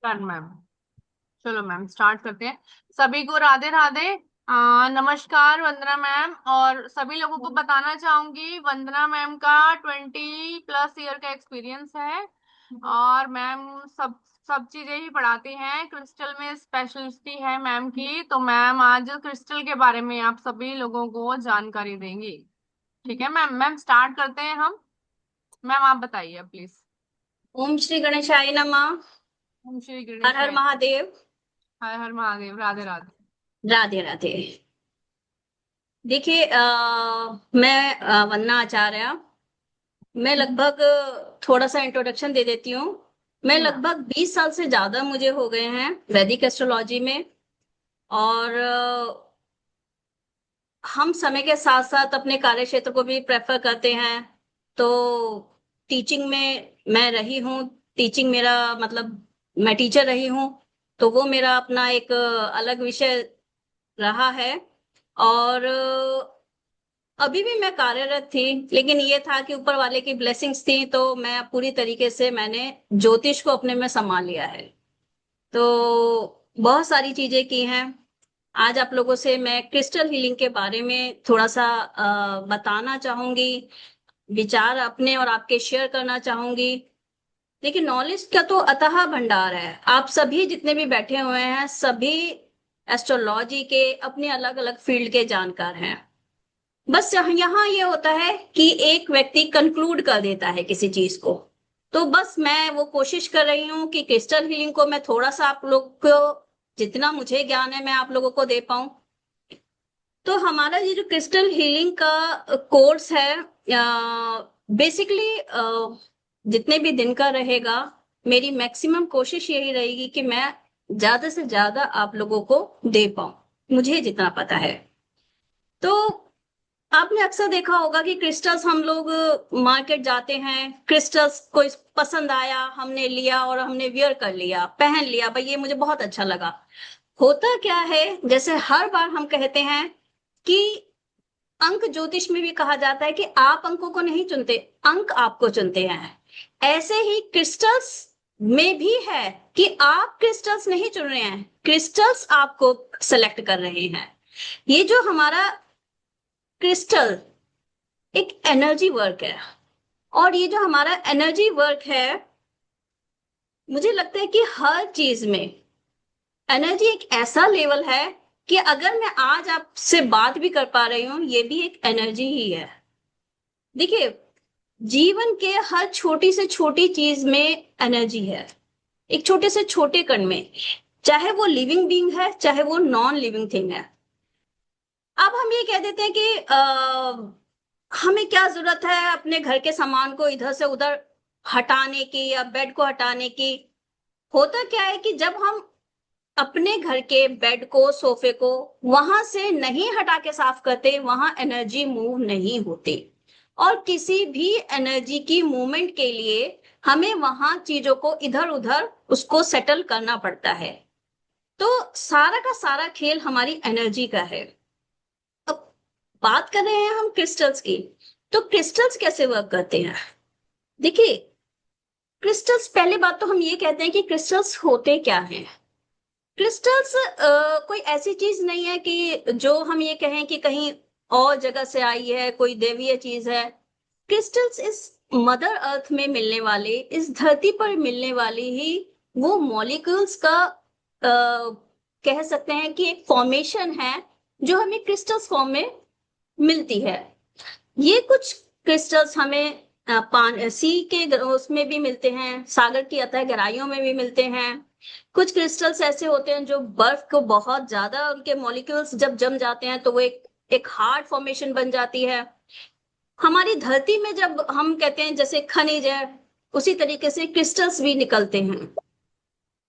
Done ma'am. चलो ma'am start करते हैं। सभी को राधे राधे। नमस्कार वंदना मैम। और सभी लोगों को बताना चाहूंगी वंदना मैम का 20+ ईयर का एक्सपीरियंस है। और मैम सब सब चीजें ही पढ़ाती हैं। क्रिस्टल में स्पेशलिस्टी है मैम की। तो मैम आज क्रिस्टल के बारे में आप सभी लोगों को जानकारी देंगी। ठीक है मैम। मैम स्टार्ट करते हैं हम। मैम आप बताइए प्लीज। ओम श्री गणेशाय नमः। ओम श्री हर गणेश। हर महादेव। हर हर महादेव। राधे राधे। राधे राधे। देखिए, मैं वंदना आचार्य। मैं लगभग थोड़ा सा इंट्रोडक्शन दे देती हूँ। मैं जी मैम। लगभग 20 साल से ज्यादा मुझे हो गए हैं वैदिक एस्ट्रोलॉजी में। और हम समय के साथ साथ अपने कार्य क्षेत्र को भी प्रेफर करते हैं। तो टीचिंग में मैं रही हूँ। टीचिंग मेरा मतलब मैं टीचर रही हूँ। तो वो मेरा अपना एक अलग विषय रहा है। और अभी भी मैं कार्यरत थी, लेकिन ये था कि ऊपर वाले की ब्लेसिंग्स थी, तो मैं पूरी तरीके से मैंने ज्योतिष को अपने में संभाल लिया है। तो बहुत सारी चीजें की हैं। आज आप लोगों से मैं क्रिस्टल हीलिंग के बारे में थोड़ा सा बताना चाहूंगी। विचार अपने और आपके शेयर करना चाहूंगी। देखिए, नॉलेज का तो अथाह भंडार है। आप सभी जितने भी बैठे हुए हैं, सभी एस्ट्रोलॉजी के अपने अलग अलग फील्ड के जानकार हैं। बस यहाँ ये होता है कि एक व्यक्ति कंक्लूड कर देता है किसी चीज को। तो बस मैं वो कोशिश कर रही हूँ कि क्रिस्टल हीलिंग को मैं थोड़ा सा आप लोग को, जितना मुझे ज्ञान है, मैं आप लोगों को दे पाऊं। तो हमारा ये जो क्रिस्टल हीलिंग का कोर्स है, बेसिकली जितने भी दिन का रहेगा, मेरी मैक्सिमम कोशिश यही रहेगी कि मैं ज्यादा से ज्यादा आप लोगों को दे पाऊं, मुझे जितना पता है। तो आपने अक्सर देखा होगा कि क्रिस्टल्स, हम लोग मार्केट जाते हैं, क्रिस्टल्स कोई पसंद आया, हमने लिया और हमने वियर कर लिया, पहन लिया, भाई ये मुझे बहुत अच्छा लगा। होता क्या है, जैसे हर बार हम कहते हैं कि अंक ज्योतिष में भी कहा जाता है कि आप अंकों को नहीं चुनते, अंक आपको चुनते हैं। ऐसे ही क्रिस्टल्स में भी है कि आप क्रिस्टल्स नहीं चुन रहे हैं, क्रिस्टल्स आपको सेलेक्ट कर रहे हैं। ये जो हमारा क्रिस्टल एक एनर्जी वर्क है। और ये जो हमारा एनर्जी वर्क है, मुझे लगता है कि हर चीज में एनर्जी एक ऐसा लेवल है कि अगर मैं आज आपसे बात भी कर पा रही हूं, ये भी एक एनर्जी ही है। देखिए, जीवन के हर छोटी से छोटी चीज में एनर्जी है। एक छोटे से छोटे कण में, चाहे वो लिविंग बीइंग है, चाहे वो नॉन लिविंग थिंग है। अब हम ये कह देते हैं कि हमें क्या जरूरत है अपने घर के सामान को इधर से उधर हटाने की या बेड को हटाने की। होता क्या है कि जब हम अपने घर के बेड को, सोफे को वहां से नहीं हटा के साफ करते, वहां एनर्जी मूव नहीं होती। और किसी भी एनर्जी की मूवमेंट के लिए हमें वहां चीजों को इधर उधर उसको सेटल करना पड़ता है। तो सारा का सारा खेल हमारी एनर्जी का है। अब बात कर रहे हैं हम क्रिस्टल्स की। तो क्रिस्टल्स कैसे वर्क करते हैं? देखिए, क्रिस्टल्स, पहले बात तो हम ये कहते हैं कि क्रिस्टल्स होते क्या हैं। क्रिस्टल्स कोई ऐसी चीज नहीं है कि जो हम ये कहें कि कहीं और जगह से आई है, कोई देवीय चीज है। क्रिस्टल्स इस मदर अर्थ में मिलने वाले, इस धरती पर मिलने वाली ही वो मॉलिक्यूल्स का कह सकते हैं कि एक फॉर्मेशन है, जो हमें क्रिस्टल्स फॉर्म में मिलती है। ये कुछ क्रिस्टल्स हमें सी के उसमें भी मिलते हैं, सागर की अतः गहराइयों में भी मिलते हैं। कुछ क्रिस्टल्स ऐसे होते हैं जो बर्फ को बहुत ज्यादा, उनके मॉलिक्यूल्स जब जम जाते हैं तो वो एक एक हार्ड फॉर्मेशन बन जाती है। हमारी धरती में जब हम कहते हैं जैसे खनिज है, उसी तरीके से क्रिस्टल्स भी निकलते हैं।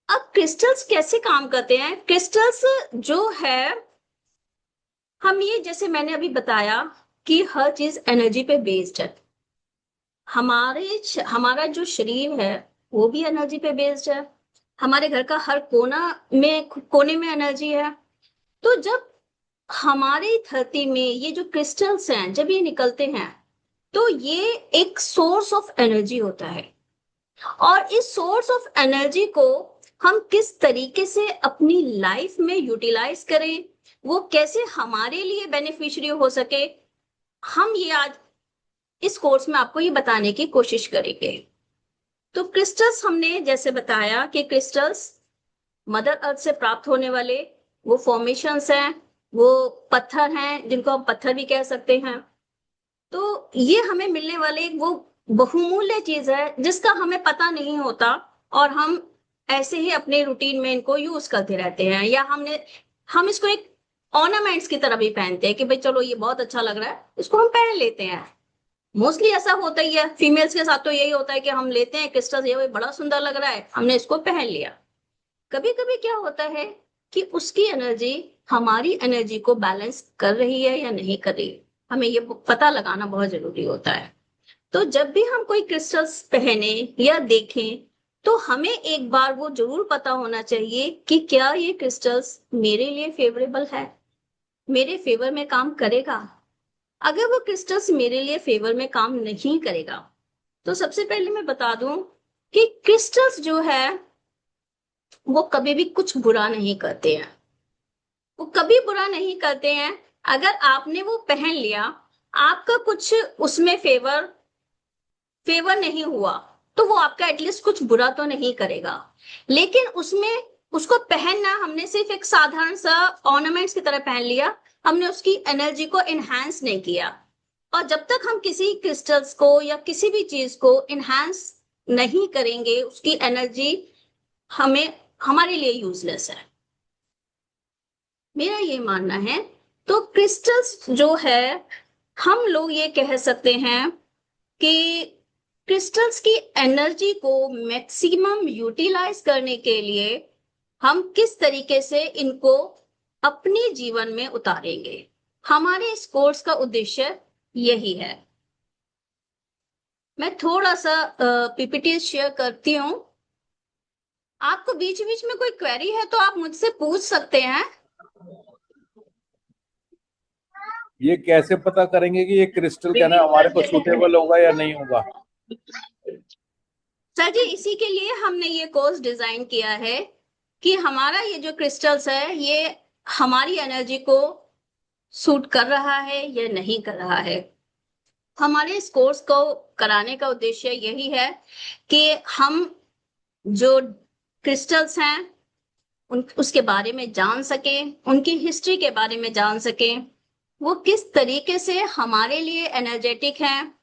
अब क्रिस्टल्स कैसे काम करते हैं? क्रिस्टल्स जो है, हम ये जैसे मैंने अभी बताया कि हर चीज एनर्जी पे बेस्ड है। हमारा जो शरीर है, वो भी एनर्जी पे बेस्ड है। हमारे घर का हर कोने में एनर्जी है। तो जब हमारी धरती में ये जो क्रिस्टल्स हैं, जब ये निकलते हैं, तो ये एक सोर्स ऑफ एनर्जी होता है। और इस सोर्स ऑफ एनर्जी को हम किस तरीके से अपनी लाइफ में यूटिलाइज करें, वो कैसे हमारे लिए बेनिफिशियरी हो सके, हम ये आज इस कोर्स में आपको ये बताने की कोशिश करेंगे। तो क्रिस्टल्स हमने जैसे बताया कि क्रिस्टल्स मदर अर्थ से प्राप्त होने वाले वो फॉर्मेशंस हैं, वो पत्थर हैं जिनको हम पत्थर भी कह सकते हैं। तो ये हमें मिलने वाले एक वो बहुमूल्य चीज है जिसका हमें पता नहीं होता, और हम ऐसे ही अपने रूटीन में इनको यूज करते रहते हैं, या हम इसको एक ऑर्नामेंट्स की तरह भी पहनते हैं कि भाई चलो ये बहुत अच्छा लग रहा है, इसको हम पहन लेते हैं। मोस्टली ऐसा होता ही है, फीमेल्स के साथ तो यही होता है कि हम लेते हैं क्रिस्टल, ये भाई बड़ा सुंदर लग रहा है, हमने इसको पहन लिया। कभी कभी क्या होता है कि उसकी एनर्जी हमारी एनर्जी को बैलेंस कर रही है या नहीं कर रही, हमें ये पता लगाना बहुत जरूरी होता है। तो जब भी हम कोई क्रिस्टल्स पहने या देखें, तो हमें एक बार वो जरूर पता होना चाहिए कि क्या ये क्रिस्टल्स मेरे लिए फेवरेबल है, मेरे फेवर में काम करेगा। अगर वो क्रिस्टल्स मेरे लिए फेवर में काम नहीं करेगा, तो सबसे पहले मैं बता दूं कि क्रिस्टल्स जो है वो कभी भी कुछ बुरा नहीं करते हैं, वो कभी बुरा नहीं करते हैं। अगर आपने वो पहन लिया, आपका कुछ उसमें फेवर फेवर नहीं हुआ, तो वो आपका एटलीस्ट कुछ बुरा तो नहीं करेगा। लेकिन उसमें उसको पहनना, हमने सिर्फ एक साधारण सा ऑर्नामेंट्स की तरह पहन लिया, हमने उसकी एनर्जी को इनहांस नहीं किया। और जब तक हम किसी क्रिस्टल्स को या किसी भी चीज को इनहांस नहीं करेंगे, उसकी एनर्जी हमें हमारे लिए यूजलेस है, मेरा ये मानना है। तो क्रिस्टल्स जो है, हम लोग ये कह सकते हैं कि क्रिस्टल्स की एनर्जी को मैक्सिमम यूटिलाइज करने के लिए हम किस तरीके से इनको अपने जीवन में उतारेंगे, हमारे इस कोर्स का उद्देश्य यही है। मैं थोड़ा सा पीपीटी शेयर करती हूँ। आपको बीच बीच में कोई क्वेरी है तो आप मुझसे पूछ सकते हैं। ये कैसे पता करेंगे कि ये क्रिस्टल कहना हमारे को सूटेबल होगा या नहीं होगा? सर जी, इसी के लिए हमने ये कोर्स डिजाइन किया है कि हमारा ये जो क्रिस्टल्स है ये हमारी एनर्जी को सूट कर रहा है या नहीं कर रहा है। हमारे इस कोर्स को कराने का उद्देश्य यही है कि हम जो क्रिस्टल्स हैं उसके बारे में जान सकें, उनकी हिस्ट्री के बारे में जान सकें, वो किस तरीके से हमारे लिए एनर्जेटिक हैं,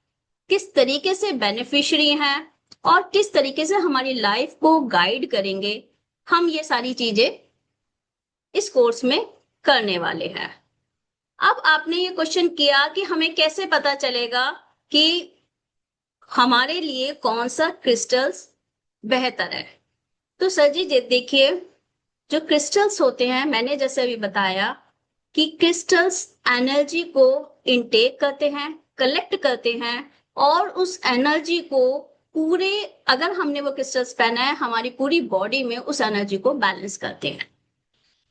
किस तरीके से बेनिफिशियरी हैं, और किस तरीके से हमारी लाइफ को गाइड करेंगे। हम ये सारी चीजें इस कोर्स में करने वाले हैं। अब आपने ये क्वेश्चन किया कि हमें कैसे पता चलेगा कि हमारे लिए कौन सा क्रिस्टल्स बेहतर है। तो सर जी देखिए, जो क्रिस्टल्स होते हैं, मैंने जैसे अभी बताया कि क्रिस्टल्स एनर्जी को इनटेक करते हैं, कलेक्ट करते हैं, और उस एनर्जी को पूरे, अगर हमने वो क्रिस्टल्स पहना है, हमारी पूरी बॉडी में उस एनर्जी को बैलेंस करते हैं।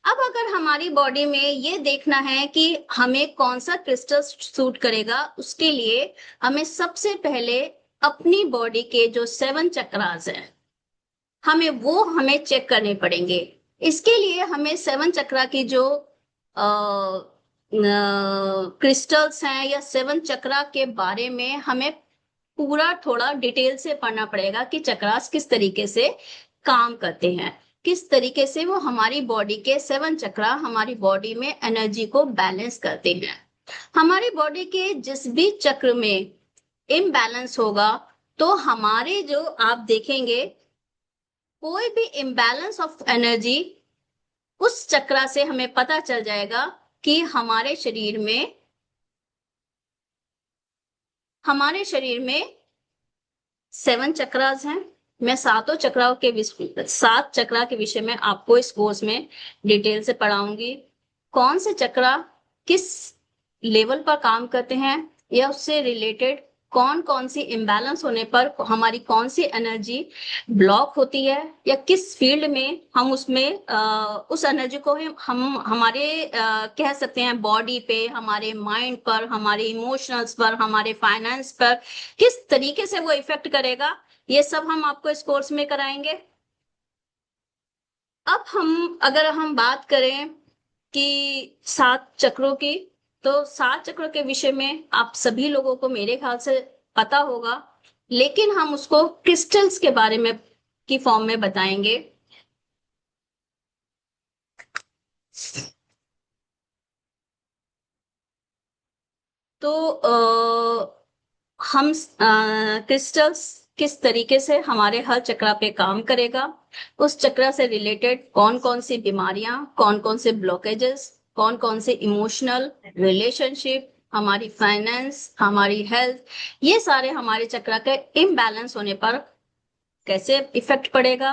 अब अगर हमारी बॉडी में ये देखना है कि हमें कौन सा क्रिस्टल सूट करेगा, उसके लिए हमें सबसे पहले अपनी बॉडी के जो 7 चक्रास हैं, हमें चेक करने पड़ेंगे। इसके लिए हमें 7 चक्रा की जो क्रिस्टल्स हैं या 7 चक्रा के बारे में हमें पूरा थोड़ा डिटेल से पढ़ना पड़ेगा कि चक्रास किस तरीके से काम करते हैं, किस तरीके से वो हमारी बॉडी के 7 चक्रा हमारी बॉडी में एनर्जी को बैलेंस करते हैं। हमारी बॉडी के जिस भी चक्र में इम्बैलेंस होगा, तो हमारे जो आप देखेंगे कोई भी इम्बैलेंस ऑफ एनर्जी, उस चक्रा से हमें पता चल जाएगा कि हमारे शरीर में 7 चक्रास हैं। मैं 7 चक्रा के विषय में आपको इस कोर्स में डिटेल से पढ़ाऊंगी। कौन से चक्रा किस लेवल पर काम करते हैं, या उससे रिलेटेड कौन कौन सी इम्बैलेंस होने पर हमारी कौन सी एनर्जी ब्लॉक होती है, या किस फील्ड में हम उस एनर्जी को हम हमारे कह सकते हैं बॉडी पे, हमारे माइंड पर, हमारे इमोशंस पर, हमारे फाइनेंस पर किस तरीके से वो इफेक्ट करेगा, ये सब हम आपको इस कोर्स में कराएंगे। अब अगर हम बात करें कि 7 चक्रों की, तो 7 चक्रों के विषय में आप सभी लोगों को मेरे ख्याल से पता होगा, लेकिन हम उसको क्रिस्टल्स के बारे में की फॉर्म में बताएंगे। तो हम क्रिस्टल्स किस तरीके से हमारे हर चक्र पे काम करेगा, उस चक्र से रिलेटेड कौन कौन सी बीमारियां, कौन कौन से ब्लॉकेजेस, कौन कौन से इमोशनल रिलेशनशिप, हमारी फाइनेंस, हमारी हेल्थ, ये सारे हमारे चक्र के इम्बैलेंस होने पर कैसे इफेक्ट पड़ेगा,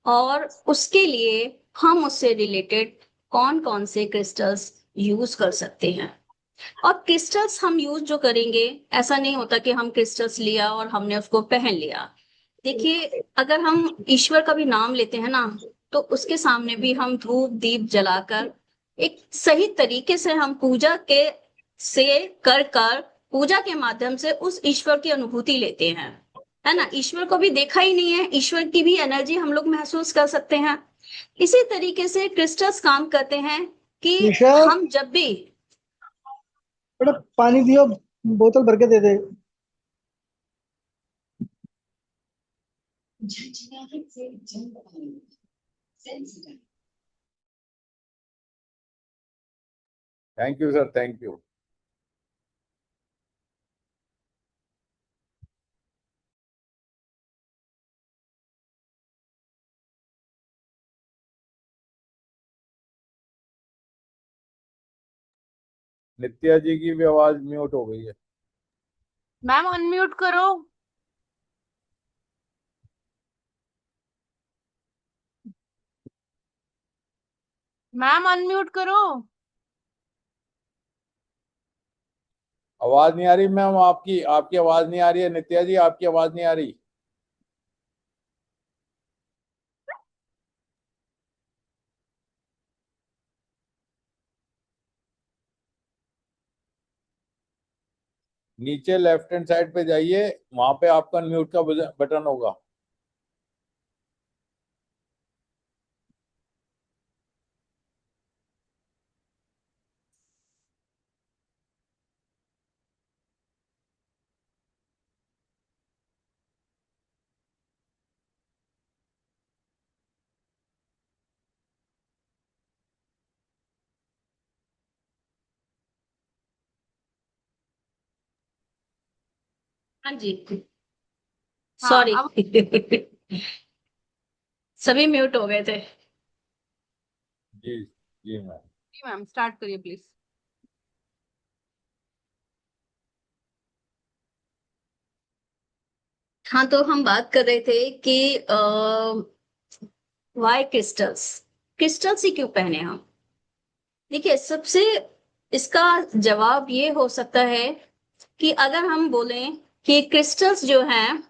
और उसके लिए हम उससे रिलेटेड कौन कौन से क्रिस्टल्स यूज कर सकते हैं। और क्रिस्टल्स हम यूज जो करेंगे, ऐसा नहीं होता कि हम क्रिस्टल्स लिया और हमने उसको पहन लिया। देखिए, अगर हम ईश्वर का भी नाम लेते हैं ना, तो उसके सामने भी हम धूप दीप जलाकर एक सही तरीके से हम पूजा के से कर कर पूजा के माध्यम से उस ईश्वर की अनुभूति लेते हैं, है ना। ईश्वर को भी देखा ही नहीं है, ईश्वर की भी एनर्जी हम लोग महसूस कर सकते हैं। इसी तरीके से क्रिस्टल्स काम करते हैं कि निशा, हम जब भी बेटा पानी दियो, बोतल भर के दे दे। Thank you sir, thank you. Nitya ji की भी आवाज म्यूट हो गई है। मैम अनम्यूट करो। मैम अनम्यूट करो। आवाज नहीं आ रही मैम, आपकी आपकी आवाज नहीं आ रही है। नित्या जी, आपकी आवाज नहीं आ रही। नीचे लेफ्ट हैंड साइड पे जाइए, वहां पे आपका म्यूट का बटन होगा। हाँ जी, हाँ सॉरी अब सभी म्यूट हो गए थे। जी जी मैम। जी मैम स्टार्ट करिए प्लीज। हाँ, तो हम बात कर रहे थे कि वाई क्रिस्टल्स, क्रिस्टल्स ही क्यों पहने हम। देखिए, सबसे इसका जवाब ये हो सकता है कि अगर हम बोलें कि क्रिस्टल्स जो हैं,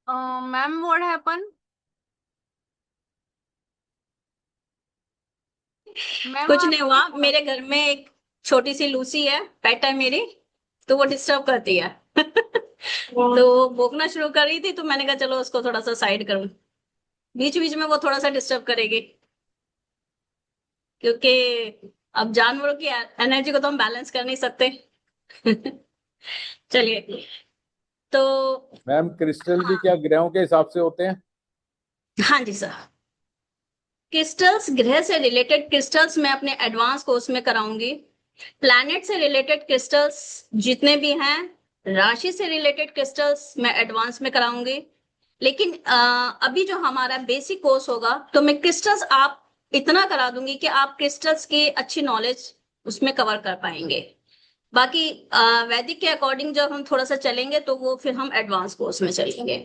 मैम व्हाट हैपन। मैम कुछ नहीं आपकी हुआ, मेरे घर में एक छोटी सी लूसी है, पेट है मेरी, तो वो डिस्टर्ब करती है तो वो भौंकना शुरू कर रही थी, तो मैंने कहा चलो उसको थोड़ा सा साइड करूं। बीच बीच में वो थोड़ा सा डिस्टर्ब करेगी, क्योंकि अब जानवरों की एनर्जी को तो हम बैलेंस कर नहीं सकते चलिए, तो मैम क्रिस्टल भी हाँ, क्या ग्रहों के हिसाब से होते हैं? हाँ जी सर। क्रिस्टल्स, ग्रह से रिलेटेड क्रिस्टल्स मैं अपने एडवांस कोर्स में कराऊंगी। प्लैनेट से रिलेटेड क्रिस्टल्स जितने भी हैं, राशि से रिलेटेड क्रिस्टल्स मैं एडवांस में कराऊंगी। लेकिन अभी जो हमारा बेसिक कोर्स होगा, तो मैं क्रिस्टल्स आप इतना करा दूंगी कि आप क्रिस्टल्स की अच्छी नॉलेज उसमें कवर कर पाएंगे। बाकी वैदिक के अकॉर्डिंग जब हम थोड़ा सा चलेंगे, तो वो फिर हम एडवांस कोर्स में चलेंगे।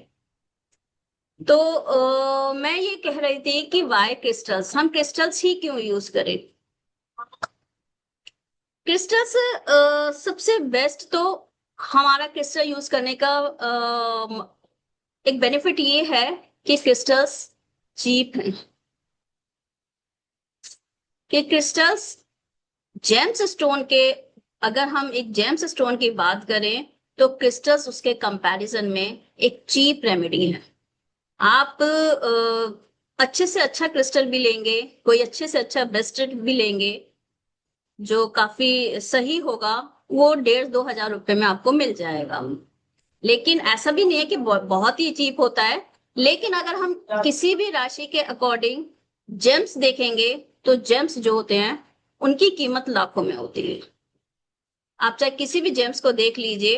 तो मैं ये कह रही थी कि वाई क्रिस्टल्स, हम क्रिस्टल्स ही क्यों यूज करें। क्रिस्टल्स सबसे बेस्ट तो हमारा क्रिस्टल यूज करने का एक बेनिफिट ये है कि क्रिस्टल्स चीप हैं, कि क्रिस्टल्स जेम्स स्टोन के, अगर हम एक जेम्स स्टोन की बात करें तो क्रिस्टल्स उसके कंपैरिजन में एक चीप रेमेडी है। आप अच्छे से अच्छा क्रिस्टल भी लेंगे, कोई अच्छे से अच्छा बेस्टेड भी लेंगे जो काफी सही होगा, वो 1,500-2,000 रुपए में आपको मिल जाएगा। लेकिन ऐसा भी नहीं है कि बहुत ही चीप होता है। लेकिन अगर हम किसी भी राशि के अकॉर्डिंग जेम्स देखेंगे तो जेम्स जो होते हैं उनकी कीमत लाखों में होती है। आप चाहे किसी भी जेम्स को देख लीजिए।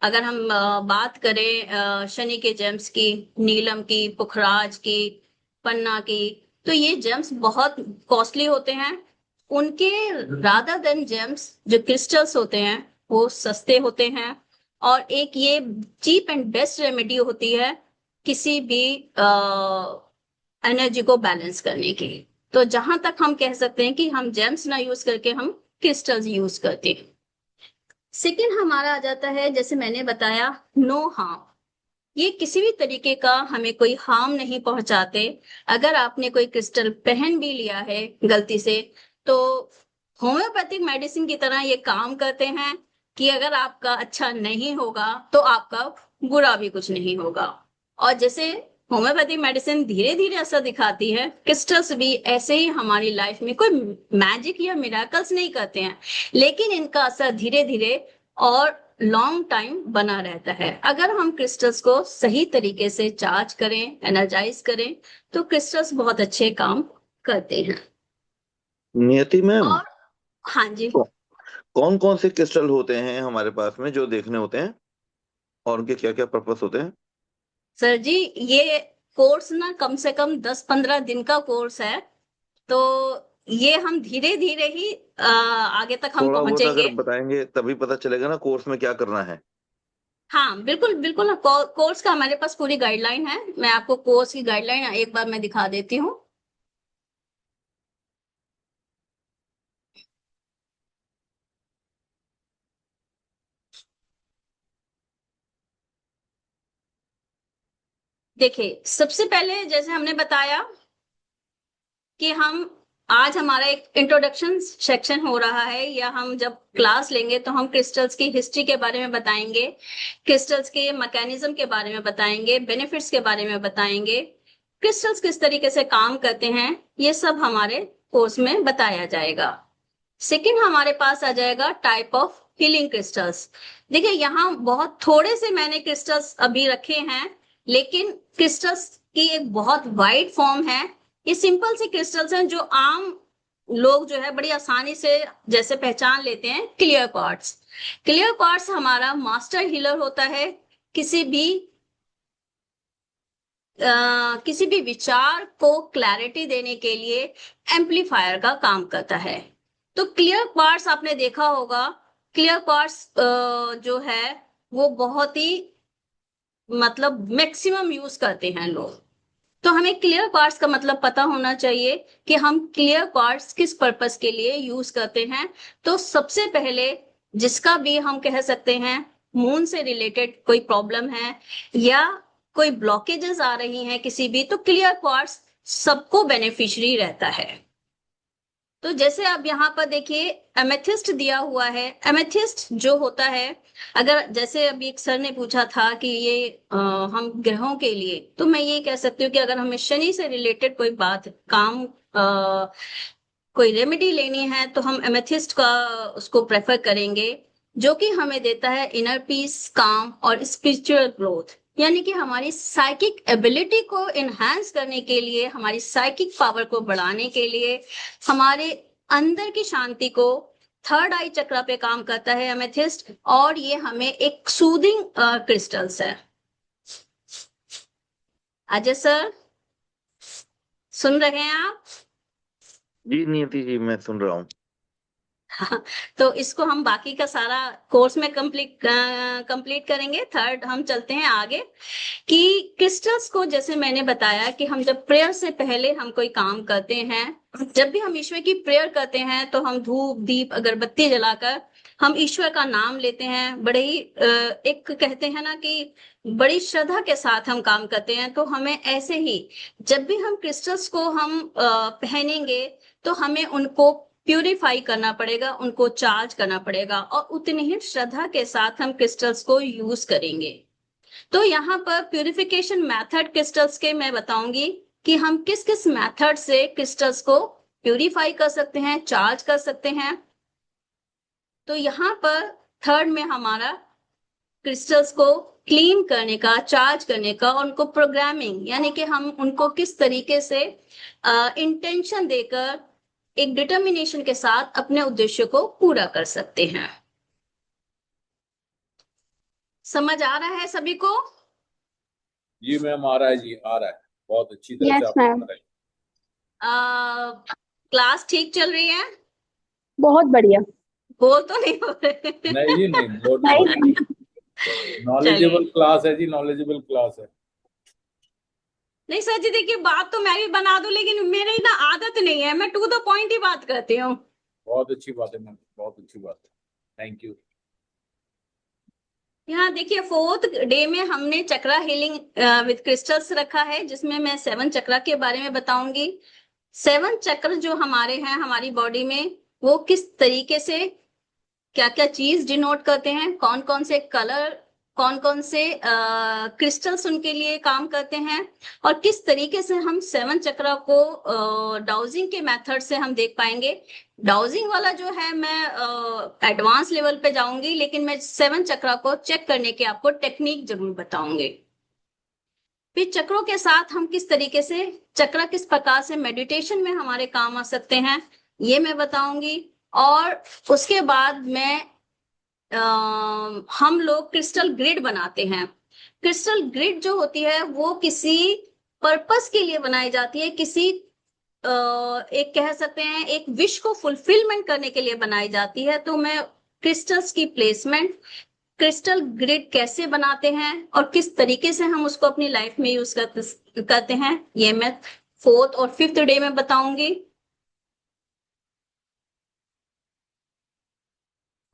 अगर हम बात करें शनि के जेम्स की, नीलम की, पुखराज की, पन्ना की, तो ये जेम्स बहुत कॉस्टली होते हैं। उनके रादर देन जेम्स जो क्रिस्टल्स होते हैं वो सस्ते होते हैं। और एक ये चीप एंड बेस्ट रेमेडी होती है किसी भी एनर्जी को बैलेंस करने की। तो जहां तक हम कह सकते हैं कि हम जेम्स ना यूज करके हम क्रिस्टल्स यूज करते हैं। सेकेंड हमारा आ जाता है, जैसे मैंने बताया, नो हार्म। ये किसी भी तरीके का हमें कोई हार्म नहीं पहुंचाते। अगर आपने कोई क्रिस्टल पहन भी लिया है गलती से, तो होम्योपैथिक मेडिसिन की तरह ये काम करते हैं कि अगर आपका अच्छा नहीं होगा तो आपका बुरा भी कुछ नहीं होगा। और जैसे होम्योपैथिक मेडिसिन धीरे धीरे असर दिखाती है, क्रिस्टल्स भी ऐसे ही हमारी लाइफ में कोई मैजिक या मिराकल्स नहीं करते हैं, लेकिन इनका असर धीरे धीरे और लॉन्ग टाइम बना रहता है। अगर हम क्रिस्टल्स को सही तरीके से चार्ज करें, एनर्जाइज करें, तो क्रिस्टल्स बहुत अच्छे काम करते हैं। नियति मैम, और हाँ जी कौन कौन से क्रिस्टल होते हैं हमारे पास में जो देखने होते हैं और उनके क्या क्या पर्पस होते हैं? सर जी, ये कोर्स ना कम से कम 10-15 दिन का कोर्स है। तो ये हम धीरे धीरे ही आगे तक हम थोड़ा बहुत अगर पहुंचेंगे। बताएंगे तभी पता चलेगा ना कोर्स में क्या करना है। हाँ बिल्कुल बिल्कुल, कोर्स का हमारे पास पूरी गाइडलाइन है। मैं आपको कोर्स की गाइडलाइन एक बार मैं दिखा देती हूँ। देखिए, सबसे पहले जैसे हमने बताया कि हम आज हमारा एक इंट्रोडक्शन सेक्शन हो रहा है, या हम जब क्लास लेंगे तो हम क्रिस्टल्स की हिस्ट्री के बारे में बताएंगे, क्रिस्टल्स के मैकेनिज्म के बारे में बताएंगे, बेनिफिट्स के बारे में बताएंगे, क्रिस्टल्स किस तरीके से काम करते हैं, ये सब हमारे कोर्स में बताया जाएगा। सेकंड हमारे पास आ जाएगा टाइप ऑफ हीलिंग क्रिस्टल्स। देखिए, यहाँ बहुत थोड़े से मैंने क्रिस्टल्स अभी रखे हैं, लेकिन क्रिस्टल्स की एक बहुत वाइड फॉर्म है। ये सिंपल सी क्रिस्टल्स हैं जो आम लोग जो है बड़ी आसानी से जैसे पहचान लेते हैं। क्लियर क्वार्ट्स, क्लियर क्वार्ट्स हमारा मास्टर हीलर होता है। किसी भी किसी भी विचार को क्लैरिटी देने के लिए एम्पलीफायर का काम करता है। तो क्लियर क्वार्ट्स आपने देखा होगा, क्लियर क्वार्ट्स जो है वो बहुत ही मतलब मैक्सिमम यूज करते हैं लोग। तो हमें क्लियर क्वार्ट्स का मतलब पता होना चाहिए कि हम क्लियर क्वार्ट्स किस पर्पस के लिए यूज करते हैं। तो सबसे पहले जिसका भी हम कह सकते हैं मून से रिलेटेड कोई प्रॉब्लम है या कोई ब्लॉकेजेस आ रही हैं किसी भी, तो क्लियर क्वार्ट्स सबको बेनिफिशियरी रहता है। तो जैसे आप यहाँ पर देखिए एमेथिस्ट दिया हुआ है। एमेथिस्ट जो होता है, अगर जैसे अभी एक सर ने पूछा था कि ये हम ग्रहों के लिए, तो मैं ये कह सकती हूँ कि अगर हमें शनि से रिलेटेड कोई बात काम कोई रेमेडी लेनी है तो हम एमेथिस्ट का उसको प्रेफर करेंगे, जो कि हमें देता है इनर पीस, काम और स्पिरिचुअल ग्रोथ। यानी कि हमारी साइकिक एबिलिटी को इनहेंस करने के लिए, हमारी साइकिक पावर को बढ़ाने के लिए, हमारे अंदर की शांति को, थर्ड आई चक्र पे काम करता है एमेथिस्ट। और ये हमें एक सूदिंग क्रिस्टल्स है। अजय सर, सुन रहे हैं आप? जी नियति जी, मैं सुन रहा हूँ। हाँ, तो इसको हम बाकी का सारा कोर्स में कंप्लीट करेंगे। थर्ड हम चलते हैं आगे कि क्रिस्टल्स को, जैसे मैंने बताया कि हम जब प्रेयर से पहले हम कोई काम करते हैं, जब भी हम ईश्वर की प्रेयर करते हैं तो हम धूप दीप अगरबत्ती जलाकर हम ईश्वर का नाम लेते हैं। बड़े ही एक कहते हैं ना कि बड़ी श्रद्धा के साथ हम काम करते हैं। तो हमें ऐसे ही जब भी हम क्रिस्टल्स को हम पहनेंगे तो हमें उनको प्यूरिफाई करना पड़ेगा, उनको चार्ज करना पड़ेगा, और उतनी ही श्रद्धा के साथ हम क्रिस्टल्स को यूज करेंगे। तो यहाँ पर प्यूरिफिकेशन मेथड क्रिस्टल्स के मैं बताऊंगी कि हम किस किस मेथड से क्रिस्टल्स को प्यूरिफाई कर सकते हैं, चार्ज कर सकते हैं। तो यहाँ पर थर्ड में हमारा क्रिस्टल्स को क्लीन करने का, चार्ज करने का, उनको प्रोग्रामिंग, यानी कि हम उनको किस तरीके से इंटेंशन देकर एक डिटर्मिनेशन के साथ अपने उद्देश्य को पूरा कर सकते हैं। समझ आ रहा है सभी को? जी मैम, आ रहा है जी, आ रहा है, बहुत अच्छी तरह से यस आपने मैम, बताया। क्लास ठीक चल रही है? बहुत बढ़िया। बोल तो नहीं हो रहे? नहीं जी, नहीं, गुड नहीं गुड, मैम, नॉलेजेबल चलिए। क्लास है जी, नॉलेजेबल क्लास है। नहीं सर जी, देखिए बात तो मैं भी बना दूं, लेकिन मेरी ना आदत नहीं है, मैं टू द पॉइंट ही बात करती हूँ। बहुत अच्छी बात है मैम, बहुत अच्छी बात है, थैंक यू। यहाँ देखिए फोर्थ डे में हमने चक्रा हीलिंग विद क्रिस्टल्स रखा है, जिसमें मैं 7 चक्रा के बारे में बताऊंगी। 7 चक्र जो हमारे हैं हमारी बॉडी में, वो किस तरीके से क्या क्या चीज डिनोट करते हैं, कौन कौन से कलर, कौन कौन से क्रिस्टल्स उनके लिए काम करते हैं, और किस तरीके से हम 7 चक्र को डाउजिंग के मेथड से हम देख पाएंगे। डाउजिंग वाला जो है मैं एडवांस लेवल पे जाऊंगी, लेकिन मैं 7 चक्र को चेक करने के आपको टेक्निक जरूर बताऊंगी। फिर चक्रों के साथ हम किस तरीके से, चक्र किस प्रकार से मेडिटेशन में हमारे काम आ सकते हैं, ये मैं बताऊंगी। और उसके बाद मैं हम लोग क्रिस्टल ग्रिड बनाते हैं। क्रिस्टल ग्रिड जो होती है वो किसी पर्पस के लिए बनाई जाती है, किसी एक कह सकते हैं एक विश को फुलफिलमेंट करने के लिए बनाई जाती है। तो मैं क्रिस्टल्स की प्लेसमेंट, क्रिस्टल ग्रिड कैसे बनाते हैं और किस तरीके से हम उसको अपनी लाइफ में यूज करते हैं, ये मैं फोर्थ और फिफ्थ डे में बताऊंगी।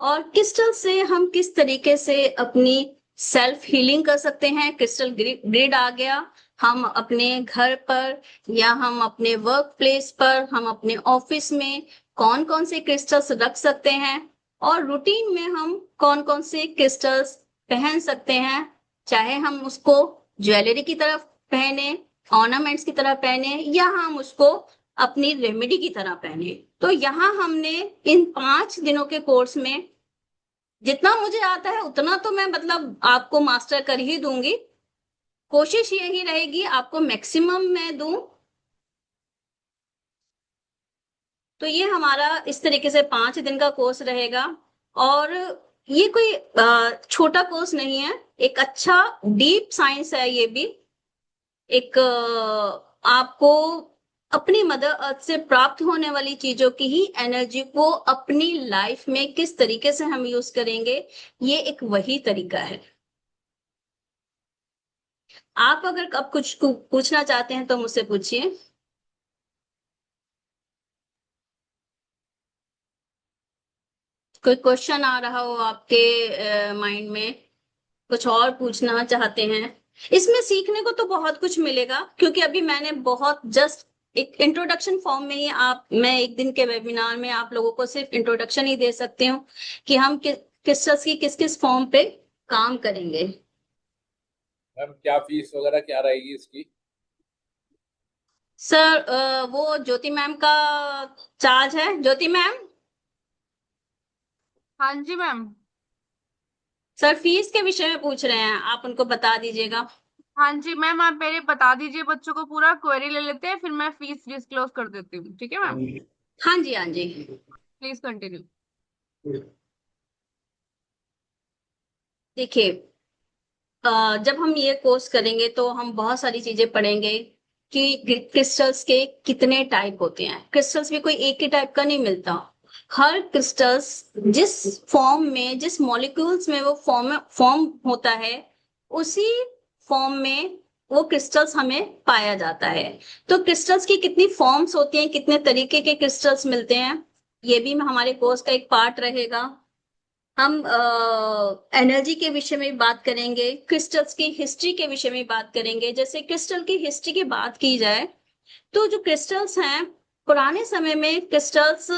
और क्रिस्टल से हम किस तरीके से अपनी सेल्फ हीलिंग कर सकते हैं। क्रिस्टल ग्रिड आ गया, हम अपने घर पर या हम अपने वर्क प्लेस पर, हम अपने ऑफिस में कौन कौन से क्रिस्टल्स रख सकते हैं, और रूटीन में हम कौन कौन से क्रिस्टल्स पहन सकते हैं, चाहे हम उसको ज्वेलरी की तरफ पहने, ऑर्नामेंट्स की तरह पहने, या हम उसको अपनी रेमेडी की तरह पहने। तो यहाँ हमने इन 5 दिनों के कोर्स में जितना मुझे आता है उतना तो मैं मतलब आपको मास्टर कर ही दूंगी। कोशिश यही रहेगी आपको मैक्सिमम मैं दूं। तो ये हमारा इस तरीके से 5 दिन का कोर्स रहेगा। और ये कोई छोटा कोर्स नहीं है, एक अच्छा डीप साइंस है ये भी। एक आपको अपनी मदर अर्थ से प्राप्त होने वाली चीजों की ही एनर्जी को अपनी लाइफ में किस तरीके से हम यूज करेंगे, ये एक वही तरीका है। आप अगर अब कुछ पूछना चाहते हैं तो मुझसे पूछिए। कोई क्वेश्चन आ रहा हो आपके माइंड में, कुछ और पूछना चाहते हैं। इसमें सीखने को तो बहुत कुछ मिलेगा, क्योंकि अभी मैंने बहुत जस्ट एक इंट्रोडक्शन फॉर्म में ही मैं एक दिन के वेबिनार में आप लोगों को सिर्फ इंट्रोडक्शन ही दे सकती हूँ कि हम क्रिस्टल्स की किस किस फॉर्म पे काम करेंगे। मैम क्या फीस वगैरह क्या रहेगी इसकी? सर वो ज्योति मैम का चार्ज है। ज्योति मैम, हाँ जी मैम। सर फीस के विषय में पूछ रहे हैं, आप उनको बता दीजिएगा। हाँ जी मैम, आप मेरे बता दीजिए बच्चों को, पूरा क्वेरी ले लेते हैं, फिर मैं फीस डिस्क्लोज कर देती हूँ, ठीक है मैम? हाँ जी, हाँ जी। Please continue. देखिए जब हम ये कोर्स करेंगे तो हम बहुत सारी चीजें पढ़ेंगे कि क्रिस्टल्स के कितने टाइप होते हैं। क्रिस्टल्स भी कोई एक ही टाइप का नहीं मिलता। हर क्रिस्टल्स जिस फॉर्म में, जिस मॉलिक्यूल्स में वो फॉर्म होता है, उसी फॉर्म में वो क्रिस्टल्स हमें पाया जाता है। तो क्रिस्टल्स की कितनी फॉर्म्स होती हैं, कितने तरीके के क्रिस्टल्स मिलते हैं, ये भी हमारे कोर्स का एक पार्ट रहेगा। हम एनर्जी के विषय में बात करेंगे, क्रिस्टल्स की हिस्ट्री के विषय में बात करेंगे। जैसे क्रिस्टल की हिस्ट्री की बात की जाए तो जो क्रिस्टल्स हैं, पुराने समय में क्रिस्टल्स,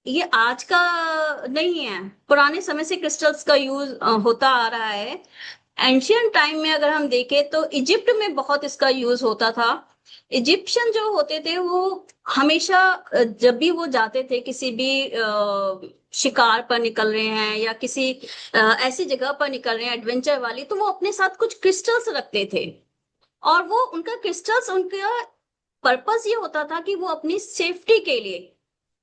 ये आज का नहीं है, पुराने समय से क्रिस्टल्स का यूज होता आ रहा है। एंशियंट टाइम में अगर हम देखें तो इजिप्ट में बहुत इसका यूज होता था। इजिप्शियन जो होते थे वो हमेशा जब भी वो जाते थे किसी भी शिकार पर निकल रहे हैं या किसी ऐसी जगह पर निकल रहे हैं एडवेंचर वाली, तो वो अपने साथ कुछ क्रिस्टल्स रखते थे। और वो उनका क्रिस्टल्स, उनका पर्पस ये होता था कि वो अपनी सेफ्टी के लिए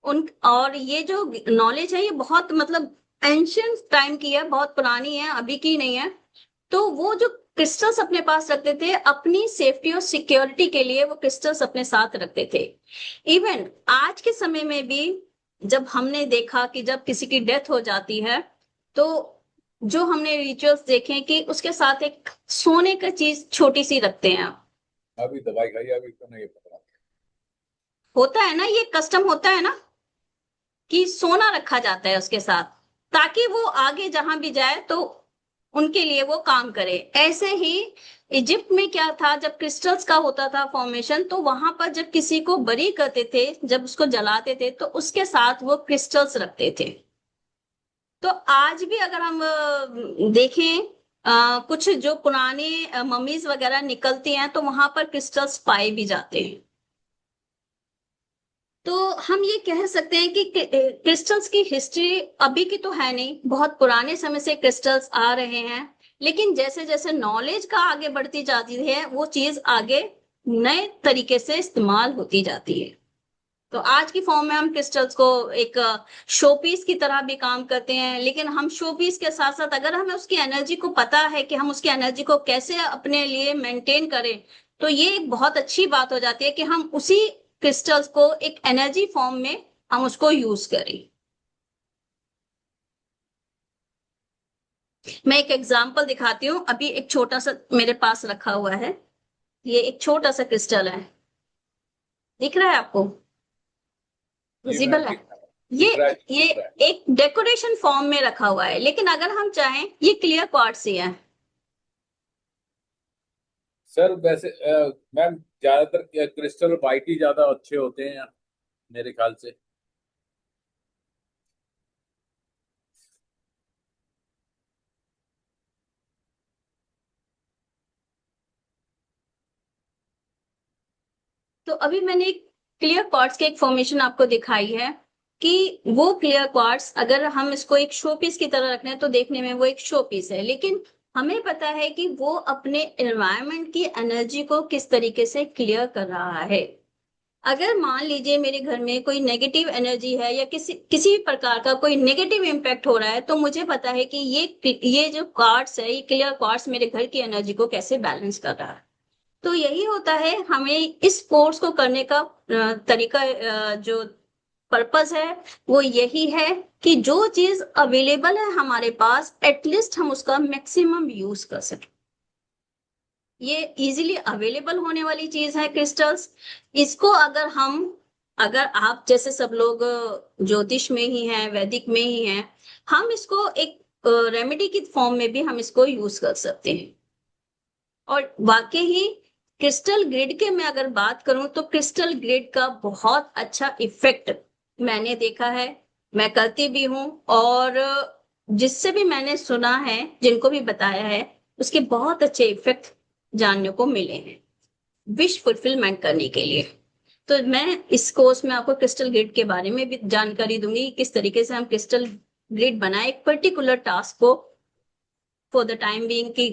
उन, और ये जो नॉलेज है ये बहुत मतलब एंशियंट टाइम की है, बहुत पुरानी है, अभी की नहीं है। तो वो जो क्रिस्टल्स अपने पास रखते थे अपनी सेफ्टी और सिक्योरिटी के लिए, वो क्रिस्टल्स अपने साथ रखते थे। इवन आज के समय में भी जब हमने देखा कि जब किसी की डेथ हो जाती है तो जो हमने रिचुअल्स देखे कि उसके साथ एक सोने का चीज छोटी सी रखते हैं। अभी दवाई खाई, अभी तो नहीं पता। होता है ना, ये कस्टम होता है ना कि सोना रखा जाता है उसके साथ, ताकि वो आगे जहां भी जाए तो उनके लिए वो काम करे। ऐसे ही इजिप्ट में क्या था, जब क्रिस्टल्स का होता था फॉर्मेशन, तो वहां पर जब किसी को बरी करते थे, जब उसको जलाते थे, तो उसके साथ वो क्रिस्टल्स रखते थे। तो आज भी अगर हम देखें, कुछ जो पुराने मम्मीज वगैरह निकलती हैं तो वहां पर क्रिस्टल्स पाए भी जाते हैं। तो हम ये कह सकते हैं कि क्रिस्टल्स की हिस्ट्री अभी की तो है नहीं, बहुत पुराने समय से क्रिस्टल्स आ रहे हैं। लेकिन जैसे जैसे नॉलेज का आगे बढ़ती जाती है वो चीज आगे नए तरीके से इस्तेमाल होती जाती है। तो आज की फॉर्म में हम क्रिस्टल्स को एक शो पीस की तरह भी काम करते हैं, लेकिन हम शो पीस के साथ साथ अगर हमें उसकी एनर्जी को पता है कि हम उसकी एनर्जी को कैसे अपने लिए मेंटेन करें, तो ये एक बहुत अच्छी बात हो जाती है कि हम उसी क्रिस्टल्स को एक एनर्जी फॉर्म में हम उसको यूज करें। मैं एक एग्जांपल दिखाती हूँ। अभी एक छोटा सा मेरे पास रखा हुआ है, ये एक छोटा सा क्रिस्टल है, दिख रहा है आपको, जी मैम, विजिबल है? दिख ये दिख रहा है, ये दिख रहा है। एक डेकोरेशन फॉर्म में रखा हुआ है, लेकिन अगर हम चाहें ये क्लियर क्वार्ट्ज ही है। सर वैसे मैम ज्यादातर क्रिस्टल वाइट ही ज्यादा अच्छे होते हैं मेरे ख्याल से। तो अभी मैंने एक क्लियर क्वार्ट्ज की एक फॉर्मेशन आपको दिखाई है कि वो क्लियर क्वार्ट्ज अगर हम इसको एक शो पीस की तरह रखने तो देखने में वो एक शो पीस है, लेकिन हमें पता है कि वो अपने एनवायरनमेंट की एनर्जी को किस तरीके से क्लियर कर रहा है। अगर मान लीजिए मेरे घर में कोई नेगेटिव एनर्जी है या किसी किसी भी प्रकार का कोई नेगेटिव इम्पैक्ट हो रहा है, तो मुझे पता है कि ये जो कार्ड्स है, ये क्लियर कार्ड्स मेरे घर की एनर्जी को कैसे बैलेंस कर रहा है। तो यही होता है, हमें इस कोर्स को करने का तरीका, जो पर्पस है वो यही है कि जो चीज अवेलेबल है हमारे पास, एटलीस्ट हम उसका मैक्सिमम यूज कर सकें। ये इजीली अवेलेबल होने वाली चीज है क्रिस्टल्स। इसको अगर आप जैसे सब लोग ज्योतिष में ही हैं, वैदिक में ही हैं, हम इसको एक रेमेडी की फॉर्म में भी हम इसको यूज कर सकते हैं। और वाकई ही क्रिस्टल ग्रिड के मैं अगर बात करूं तो क्रिस्टल ग्रिड का बहुत अच्छा इफेक्ट मैंने देखा है, मैं करती भी हूं, और जिससे भी मैंने सुना है, जिनको भी बताया है, उसके बहुत अच्छे इफेक्ट जानने को मिले हैं विश फुलफिलमेंट करने के लिए। तो मैं इस कोर्स में आपको क्रिस्टल ग्रिड के बारे में भी जानकारी दूंगी, किस तरीके से हम क्रिस्टल ग्रिड बनाए एक पर्टिकुलर टास्क को फॉर द टाइम बीइंग। कि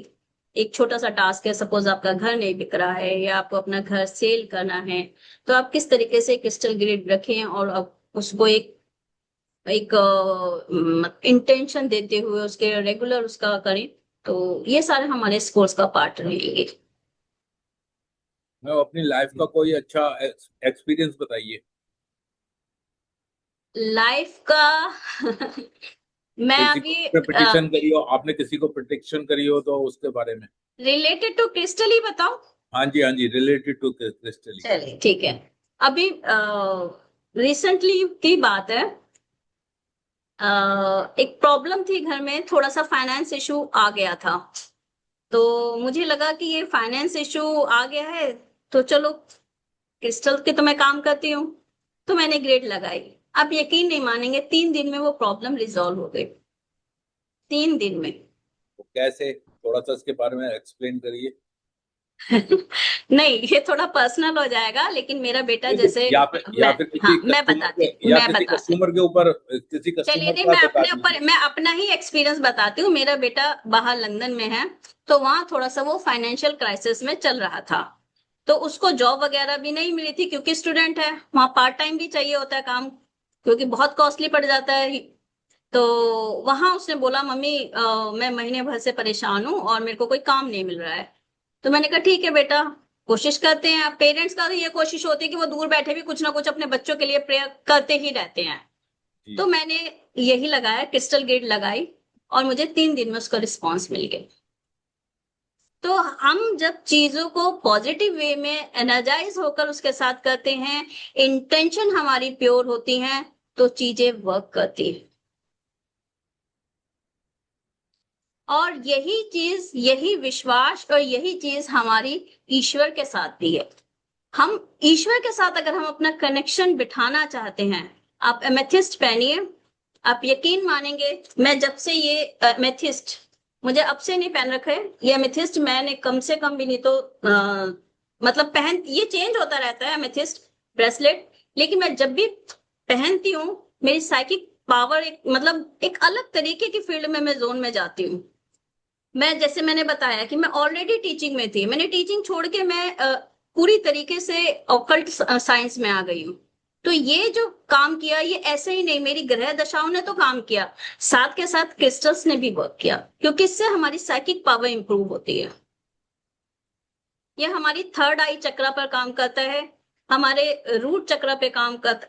एक छोटा सा टास्क है, सपोज आपका घर नहीं बिक रहा है या आपको अपना घर सेल करना है, तो आप किस तरीके से क्रिस्टल ग्रिड रखें और आप उसको एक एक इंटेंशन देते हुए उसके रेगुलर उसका करें। तो ये सारे हमारे इस कोर्स का पार्ट रहेंगे। मैम अपनी लाइफ का कोई अच्छा एक्सपीरियंस बताइए। लाइफ का मैं किसी को अभी प्रिडिक्शन करी हो, आपने किसी को प्रिडिक्शन करी हो तो उसके बारे में। रिलेटेड टू क्रिस्टल ही बताऊं? हाँ जी, हाँ जी, रिलेटेड टू क्रिस्टल। चलिए ठीक है। अभी रिसेंटली की बात है। एक प्रॉब्लम थी घर में, थोड़ा सा फाइनेंस इशू आ गया था। तो मुझे लगा कि ये फाइनेंस इशू आ गया है तो चलो क्रिस्टल के तो मैं काम करती हूँ, तो मैंने ग्रेड लगाई। आप यकीन नहीं मानेंगे, 3 दिन में वो प्रॉब्लम रिजॉल्व हो गई। 3 दिन में। तो कैसे, थोड़ा सा इसके बारे में एक्सप्लेन करिए। नहीं, ये थोड़ा पर्सनल हो जाएगा, लेकिन मेरा बेटा जैसे या मैं, फिर हाँ किसी मैं कस्टमर बताती के, या मैं किसी बताती कस्टमर के ऊपर, किसी चलिए कस्टमर नहीं, का मैं बता अपने ऊपर, दीजिए। मैं अपना ही एक्सपीरियंस बताती हूँ। मेरा बेटा बाहर लंदन में है, तो वहां थोड़ा सा वो फाइनेंशियल क्राइसिस में चल रहा था। तो उसको जॉब वगैरह भी नहीं मिली थी, क्योंकि स्टूडेंट है, वहां पार्ट टाइम भी चाहिए होता है काम, क्योंकि बहुत कॉस्टली पड़ जाता है। तो वहां उसने बोला, मम्मी मैं महीने भर से परेशान हूँ और मेरे को कोई काम नहीं मिल रहा है। तो मैंने कहा ठीक है बेटा, कोशिश करते हैं। पेरेंट्स का तो ये कोशिश होती है कि वो दूर बैठे भी कुछ ना कुछ अपने बच्चों के लिए प्रेयर करते ही रहते हैं। जी। तो मैंने यही लगाया, क्रिस्टल गेट लगाई, और मुझे 3 दिन में उसका रिस्पॉन्स मिल गया। तो हम जब चीजों को पॉजिटिव वे में एनर्जाइज होकर उसके साथ करते हैं, इंटेंशन हमारी प्योर होती है, तो चीजें वर्क करती है। और यही चीज, यही विश्वास और यही चीज हमारी ईश्वर के साथ भी है। हम ईश्वर के साथ अगर हम अपना कनेक्शन बिठाना चाहते हैं, आप एमेथिस्ट पहनिए। आप यकीन मानेंगे, मैं जब से ये एमेथिस्ट, मुझे अब से नहीं पहन रखा है ये एमेथिस्ट, मैंने कम से कम भी नहीं तो मतलब पहन, ये चेंज होता रहता है एमेथिस्ट ब्रेसलेट, लेकिन मैं जब भी पहनती हूँ, मेरी साइकिक पावर एक मतलब एक अलग तरीके की फील्ड में मैं जोन में जाती हूँ। मैं जैसे मैंने बताया कि मैं ऑलरेडी टीचिंग में थी, मैंने टीचिंग छोड़ के मैं पूरी तरीके से ऑकल्ट साइंस में आ गई हूँ। तो ये जो काम किया, ये ऐसे ही नहीं, मेरी ग्रह दशाओं ने तो काम किया, साथ के साथ क्रिस्टल्स ने भी वर्क किया, क्योंकि इससे हमारी साइकिक पावर इंप्रूव होती है। ये हमारी थर्ड आई चक्र पर काम करता है, हमारे रूट चक्र पे काम कर,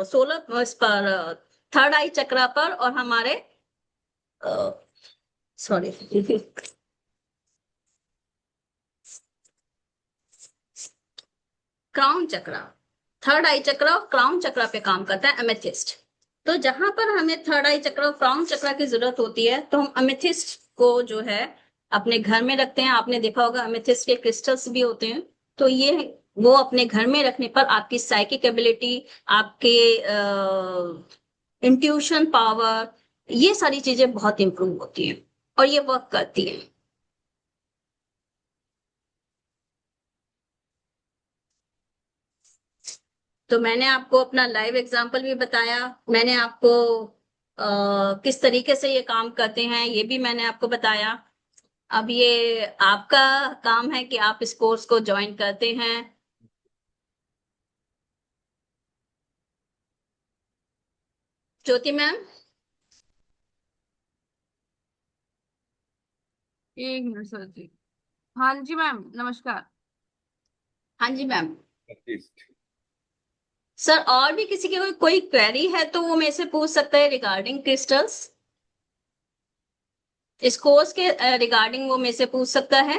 सोलर इस पर, थर्ड आई चक्र पर, और हमारे सॉरी क्राउन चक्र, थर्ड आई चक्र और क्राउन चक्र पे काम करता है एमेथिस्ट। तो जहां पर हमें थर्ड आई चक्र और क्राउन चक्र की जरूरत होती है, तो हम एमेथिस्ट को जो है अपने घर में रखते हैं। आपने देखा होगा एमेथिस्ट के क्रिस्टल्स भी होते हैं। तो ये वो अपने घर में रखने पर आपकी साइकिक एबिलिटी, आपके इंट्यूशन पावर, ये सारी चीजें बहुत इंप्रूव होती हैं और ये वर्क करती है। तो मैंने आपको अपना लाइव एग्जांपल भी बताया, मैंने आपको किस तरीके से ये काम करते हैं ये भी मैंने आपको बताया। अब ये आपका काम है कि आप इस कोर्स को ज्वाइन करते हैं। ज्योति मैम। एक मिनट सर जी। हाँ जी मैम, नमस्कार। हाँ जी मैम। Artist। सर और भी किसी की कोई क्वेरी है तो वो मेरे से पूछ सकता है रिगार्डिंग क्रिस्टल्स, इस कोर्स के रिगार्डिंग वो मेरे से पूछ सकता है।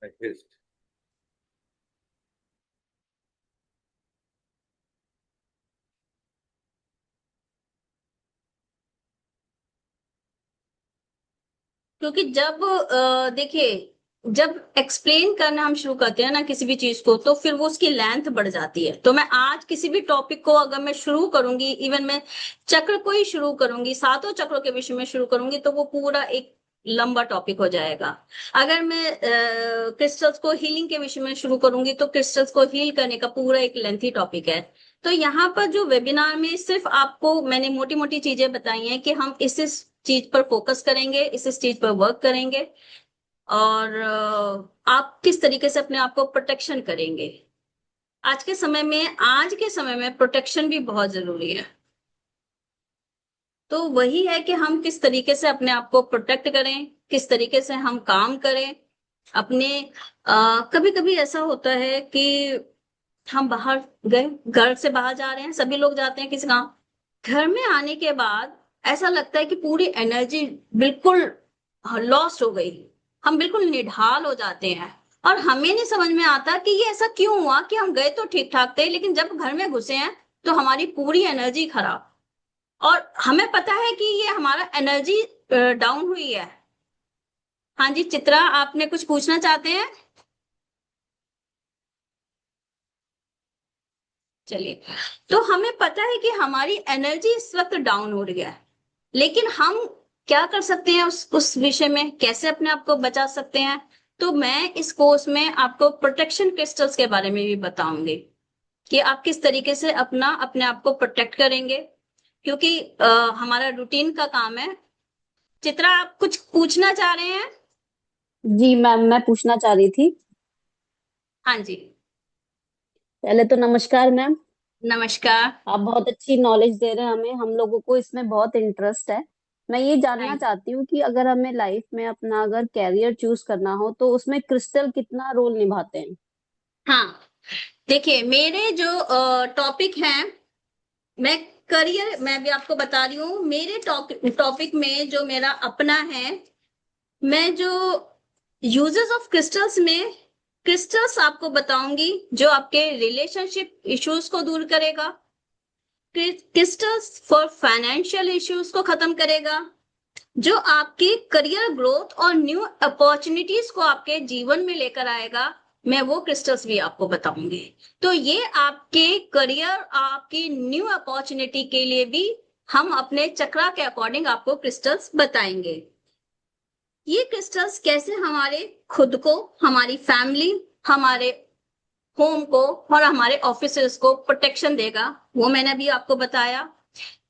Artist। क्योंकि जब देखिए, जब एक्सप्लेन करना हम शुरू करते हैं ना किसी भी चीज को, तो फिर वो उसकी लेंथ बढ़ जाती है। तो मैं आज किसी भी टॉपिक को अगर मैं शुरू करूंगी, इवन मैं चक्र को ही शुरू करूंगी, 7 चक्रों के विषय में शुरू करूंगी, तो वो पूरा एक लंबा टॉपिक हो जाएगा। अगर मैं क्रिस्टल्स को हीलिंग के विषय में शुरू करूंगी, तो क्रिस्टल्स को हील करने का पूरा एक लेंथी टॉपिक है। तो यहाँ पर जो वेबिनार में सिर्फ आपको मैंने मोटी मोटी चीजें बताई हैं कि हम इस चीज पर फोकस करेंगे, इस चीज पर वर्क करेंगे, और आप किस तरीके से अपने आप को प्रोटेक्शन करेंगे। आज के समय में प्रोटेक्शन भी बहुत जरूरी है। तो वही है कि हम किस तरीके से अपने आप को प्रोटेक्ट करें, किस तरीके से हम काम करें अपने। कभी कभी ऐसा होता है कि हम बाहर गए, घर से बाहर जा रहे हैं, सभी लोग जाते हैं किसी काम, घर में आने के बाद ऐसा लगता है कि पूरी एनर्जी बिल्कुल लॉस्ट हो गई, हम बिल्कुल निढाल हो जाते हैं। और हमें नहीं समझ में आता कि ये ऐसा क्यों हुआ कि हम गए तो ठीक ठाक थे, लेकिन जब घर में घुसे हैं तो हमारी पूरी एनर्जी खराब। और हमें पता है कि ये हमारा एनर्जी डाउन हुई है। हाँ जी चित्रा, आपने कुछ पूछना चाहते हैं? चलिए, तो हमें पता है कि हमारी एनर्जी इस वक्त डाउन हो रही है, लेकिन हम क्या कर सकते हैं उस विषय में, कैसे अपने आप को बचा सकते हैं? तो मैं इस कोर्स में आपको प्रोटेक्शन क्रिस्टल्स के बारे में भी बताऊंगी कि आप किस तरीके से अपने आप को प्रोटेक्ट करेंगे, क्योंकि हमारा रूटीन का काम है। चित्रा, आप कुछ पूछना चाह रहे हैं? जी मैम, मैं पूछना चाह रही थी। हाँ जी। पहले तो नमस्कार मैम। नमस्कार। आप बहुत अच्छी नॉलेज दे रहे हैं हमें, हम लोगों को इसमें बहुत इंटरेस्ट है। मैं ये जानना थैंक चाहती हूँ कि अगर हमें लाइफ में अपना अगर कैरियर चूज करना हो तो उसमें क्रिस्टल कितना रोल निभाते हैं? हाँ, देखिए मेरे जो टॉपिक हैं, मैं करियर मैं भी आपको बता रही हूँ, मेरे टॉपिक में जो मेरा अपना है, मैं जो यूजेस ऑफ क्रिस्टल्स में क्रिस्टल्स आपको बताऊंगी जो आपके रिलेशनशिप इश्यूज को दूर करेगा, क्रिस्टल्स फॉर फाइनेंशियल इश्यूज को खत्म करेगा, जो आपके करियर ग्रोथ और न्यू अपॉर्चुनिटीज को आपके जीवन में लेकर आएगा, मैं वो क्रिस्टल्स भी आपको बताऊंगी। तो ये आपके करियर, आपकी न्यू अपॉर्चुनिटी के लिए भी हम अपने चक्रा के अकॉर्डिंग आपको क्रिस्टल्स बताएंगे। ये क्रिस्टल्स कैसे हमारे खुद को, हमारी फैमिली, हमारे होम को और हमारे ऑफिसेस को प्रोटेक्शन देगा, वो मैंने अभी आपको बताया।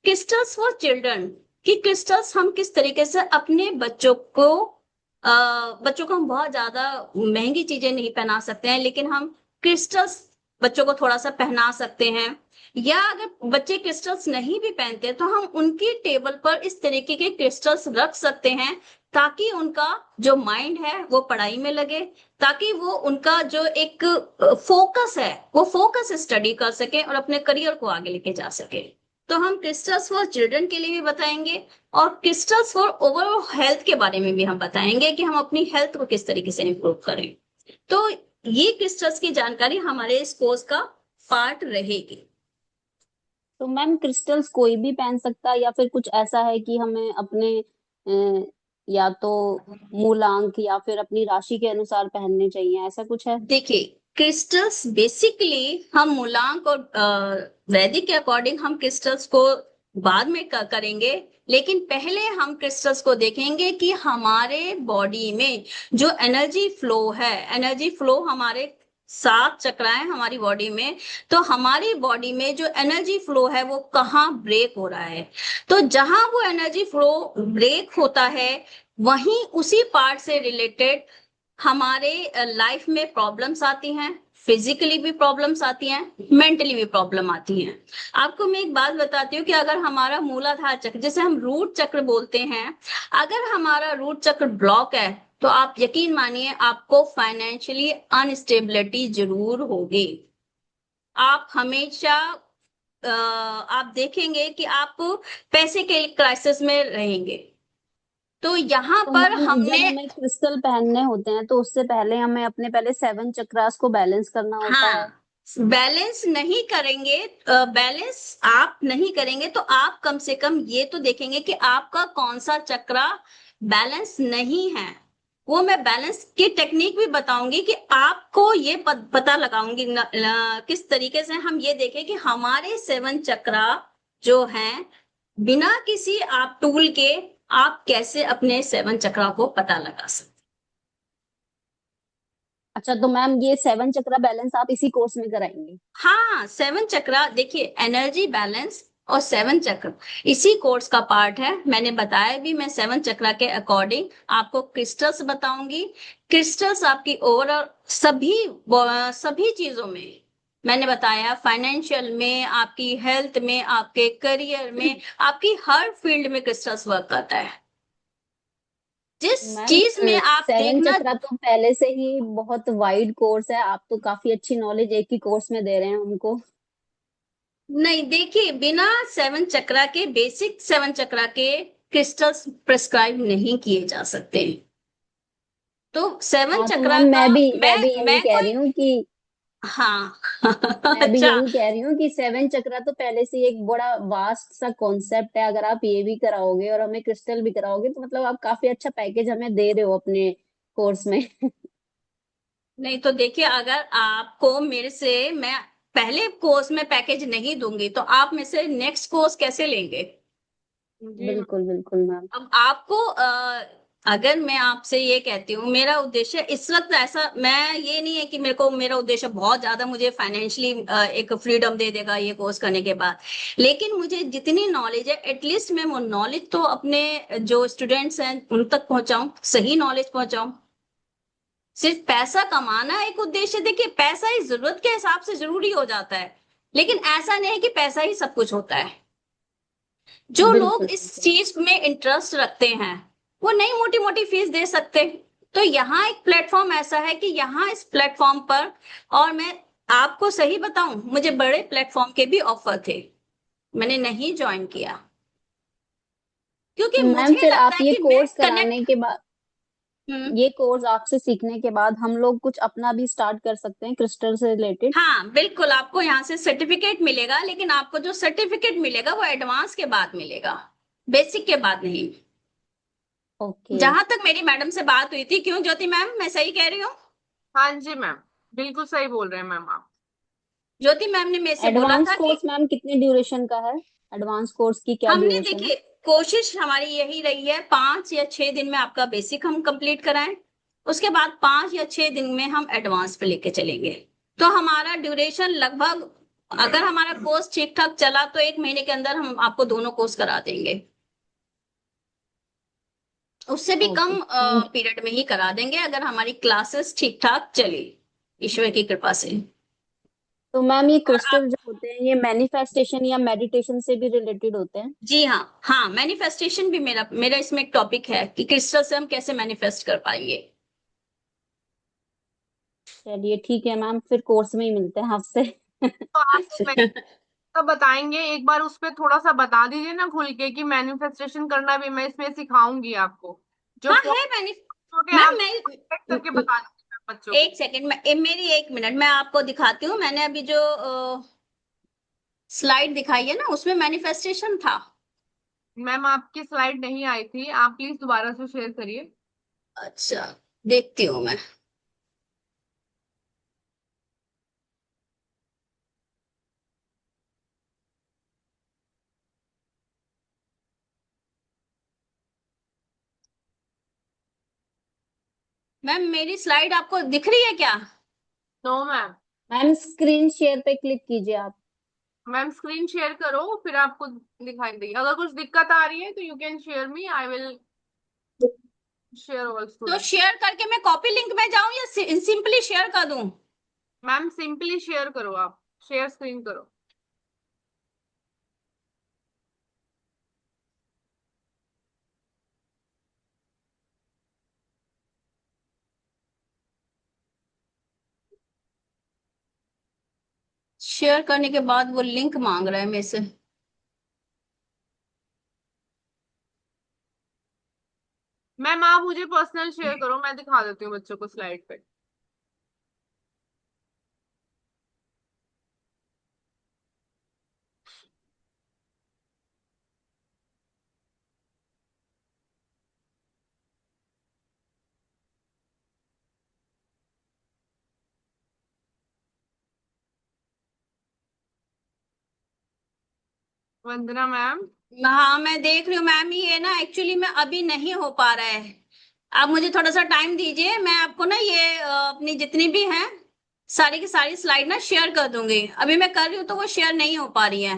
क्रिस्टल्स फॉर चिल्ड्रन, कि क्रिस्टल्स हम किस तरीके से अपने बच्चों को हम बहुत ज्यादा महंगी चीजें नहीं पहना सकते हैं, लेकिन हम क्रिस्टल्स बच्चों को थोड़ा सा पहना सकते हैं। या अगर बच्चे क्रिस्टल्स नहीं भी पहनते तो हम उनकी टेबल पर इस तरीके के क्रिस्टल्स रख सकते हैं, ताकि उनका जो माइंड है वो पढ़ाई में लगे, ताकि वो उनका जो एक फोकस है वो फोकस स्टडी कर सके और अपने करियर को आगे लेके जा सके। तो हम क्रिस्टल्स फॉर चिल्ड्रन के लिए भी बताएंगे और क्रिस्टल्स फॉर ओवरऑल हेल्थ के बारे में भी हम बताएंगे कि हम अपनी हेल्थ को किस तरीके से इंप्रूव करें। तो ये क्रिस्टल्स की जानकारी हमारे इस कोर्स का पार्ट रहेगी। तो मैम क्रिस्टल्स कोई भी पहन सकता है या फिर कुछ ऐसा है कि हमें अपने या तो मूलांक या फिर अपनी राशि के अनुसार पहनने चाहिए, ऐसा कुछ है? देखिए, क्रिस्टल्स बेसिकली हम मूलांक और वैदिक के अकॉर्डिंग हम क्रिस्टल्स को बाद में करेंगे, लेकिन पहले हम क्रिस्टल्स को देखेंगे कि हमारे बॉडी में जो एनर्जी फ्लो है, एनर्जी फ्लो हमारे 7 चक्राएं हमारी बॉडी में, तो हमारी बॉडी में जो एनर्जी फ्लो है वो कहाँ ब्रेक हो रहा है। तो जहां वो एनर्जी फ्लो ब्रेक होता है, वहीं उसी पार्ट से रिलेटेड हमारे लाइफ में प्रॉब्लम्स आती हैं, फिजिकली भी प्रॉब्लम्स आती हैं, मेंटली भी प्रॉब्लम आती हैं। आपको मैं एक बात बताती हूँ कि अगर हमारा मूलाधार चक्र, जिसे हम रूट चक्र बोलते हैं, अगर हमारा रूट चक्र ब्लॉक है तो आप यकीन मानिए आपको फाइनेंशियली अनस्टेबिलिटी जरूर होगी। आप हमेशा आप देखेंगे कि आप पैसे के क्राइसिस में रहेंगे। तो यहाँ तो पर मैम जब हमने, हमें क्रिस्टल पहनने होते हैं तो उससे पहले हमें अपने पहले 7 चक्रास को बैलेंस करना होता है। हाँ, बैलेंस नहीं करेंगे, बैलेंस आप नहीं करेंगे तो आप कम से कम ये तो देखेंगे कि आपका कौन सा चक्रा बैलेंस नहीं है। वो मैं बैलेंस की टेक्निक भी बताऊंगी कि आपको ये पता लगाऊंगी किस तरीके से हम ये देखें कि हमारे 7 चक्रा जो हैं, बिना किसी आप टूल के आप कैसे अपने 7 चक्रा को पता लगा सकते। अच्छा, तो मैम ये 7 चक्रा बैलेंस आप इसी कोर्स में कराएंगे? हाँ, 7 चक्रा, देखिए एनर्जी बैलेंस और 7 चक्र इसी कोर्स का पार्ट है। मैंने बताया भी, मैं 7 चक्रा के अकॉर्डिंग आपको क्रिस्टल्स बताऊंगी। क्रिस्टल्स आपकी ओवरऑल सभी चीजों में मैंने बताया, फाइनेंशियल में, आपकी हेल्थ में, आपके करियर में, आपकी हर फील्ड में क्रिस्टल्स वर्क करता है। जिस मैम चीज में आप सेवन देखना। चक्रा तो पहले से ही बहुत वाइड कोर्स है, आप तो काफी अच्छी नॉलेज एक ही कोर्स में दे रहे हैं हमको। नहीं देखिए, बिना सेवन चक्रा के, बेसिक सेवन चक्रा के क्रिस्टल्स प्रिस्क्राइब नहीं किए जा सकते। तो सेवन हाँ तो चक्रा मैम का मैं भी यही मैं कह रही कोई, हूँ कि हाँ मैं भी अच्छा। यही कह रही हूँ कि सेवन चक्रा तो पहले से ही एक बड़ा वास्ट सा कॉन्सेप्ट है। अगर आप ये भी कराओगे और हमें क्रिस्टल भी कराओगे तो मतलब आप काफी अच्छा पैकेज हमें दे रहे हो अपने कोर्स में। नहीं तो देखिए, अगर आपको मेरे से मैं पहले कोर्स में पैकेज नहीं दूंगी तो आप मेरे से नेक्स्ट कोर्स कैसे लेंगे? जी मैम। बिल्कुल बिल्कुल मैम। अब आपको अगर मैं आपसे ये कहती हूँ, मेरा उद्देश्य इस वक्त ऐसा, मैं ये नहीं है कि मेरे को, मेरा उद्देश्य बहुत ज्यादा मुझे फाइनेंशियली एक फ्रीडम दे देगा ये कोर्स करने के बाद, लेकिन मुझे जितनी नॉलेज है एटलीस्ट मैं वो नॉलेज तो अपने जो स्टूडेंट्स हैं उन तक पहुंचाऊं, सही नॉलेज पहुंचाऊं। सिर्फ पैसा कमाना एक उद्देश्य, देखिए पैसा ही जरूरत के हिसाब से जरूरी हो जाता है, लेकिन ऐसा नहीं है कि पैसा ही सब कुछ होता है। जो लोग बिल्कुल इस बिल्कुल। चीज में इंटरेस्ट रखते हैं वो नहीं मोटी मोटी फीस दे सकते। तो यहाँ एक प्लेटफॉर्म ऐसा है कि यहाँ इस प्लेटफॉर्म पर, और मैं आपको सही बताऊं, मुझे बड़े प्लेटफॉर्म के भी ऑफर थे, मैंने नहीं ज्वाइन किया, क्योंकि तो मैम मुझे फिर आप लगता है ये कि मैं कोर्स कनेक्ट। कराने के बाद, ये कोर्स आपसे सीखने के बाद हम लोग कुछ अपना भी स्टार्ट कर सकते हैं क्रिस्टल से रिलेटेड? हाँ बिल्कुल, आपको यहाँ से सर्टिफिकेट मिलेगा, लेकिन आपको जो सर्टिफिकेट मिलेगा वो एडवांस के बाद मिलेगा, बेसिक के बाद नहीं। ओके। जहां तक मेरी मैडम से बात हुई थी, क्यों ज्योति मैम, मैं सही कह रही हूँ? हाँ जी मैम, बिल्कुल सही बोल रहे हैं मैम आप। ज्योति मैम ने मेरे से बोला एडवांस था कि कोर्स मैम कितने ड्यूरेशन का है? एडवांस कोर्स की क्या हमने, ड्यूरेशन है? देखिए कोशिश हमारी यही रही है 5 या 6 दिन में आपका बेसिक हम कंप्लीट कराएं, उसके बाद 5 या 6 दिन में हम एडवांस पे लेके चलेंगे। तो हमारा ड्यूरेशन लगभग, अगर हमारा कोर्स ठीक ठाक चला तो 1 महीने के अंदर हम आपको दोनों कोर्स करा देंगे, उससे भी ओके कम थैंक। पीरियड में ही करा देंगे अगर हमारी क्लासेस ठीक ठाक चली, ईश्वर की कृपा से। तो मैम ये और आप, क्रिस्टल जो होते हैं ये मैनिफेस्टेशन या मेडिटेशन से भी रिलेटेड होते हैं? जी हाँ, हाँ मैनिफेस्टेशन भी मेरा मेरा इसमें एक टॉपिक है कि क्रिस्टल से हम कैसे मैनिफेस्ट कर पाएंगे। चलिए ठीक है मैम, फिर कोर्स में ही मिलते हैं आपसे। तो आप तो बताएंगे एक बार, उस पे थोड़ा सा बता दीजिए ना खुल के कि मैनिफेस्टेशन करना भी मैं इसमें सिखाऊंगी आपको। जो हाँ है पॉइंट मैंने, छोटे आप मैम करके मैं, बता दीजिए बच्चों को। एक सेकंड में, मेरी 1 मिनट मैं आपको दिखाती हूँ। मैंने अभी जो स्लाइड दिखाई है ना उसमें मैनिफेस्टेशन था। मैम आपकी स्लाइड नहीं आई थी, आप प्लीज दोबारा से शेयर करिए। अच्छा, देखती हूँ मैं। मैम मेरी स्लाइड आपको दिख रही है क्या? No ma'am. Ma'am screen share पे क्लिक कीजिए आप। मैम स्क्रीन शेयर करो, फिर आपको दिखाई देगी। अगर कुछ दिक्कत आ रही है तो you can share me, I will share all तो स्टूडेंट। शेयर करके मैं कॉपी लिंक में जाऊं या सिंपली शेयर कर दूं? मैम सिंपली शेयर करो, आप शेयर स्क्रीन करो। शेयर करने के बाद वो लिंक मांग रहा है मेरे से। मैम आप मुझे पर्सनल शेयर करो, मैं दिखा देती हूँ बच्चों को स्लाइड पे। वंदना मैम। हाँ मैं देख रही हूँ मैम, ये ना एक्चुअली में अभी नहीं हो पा रहा है। आप मुझे थोड़ा सा टाइम दीजिए, मैं आपको ना ये अपनी जितनी भी हैं सारी की सारी स्लाइड ना शेयर कर दूंगी। अभी मैं कर रही हूँ तो वो शेयर नहीं हो पा रही है।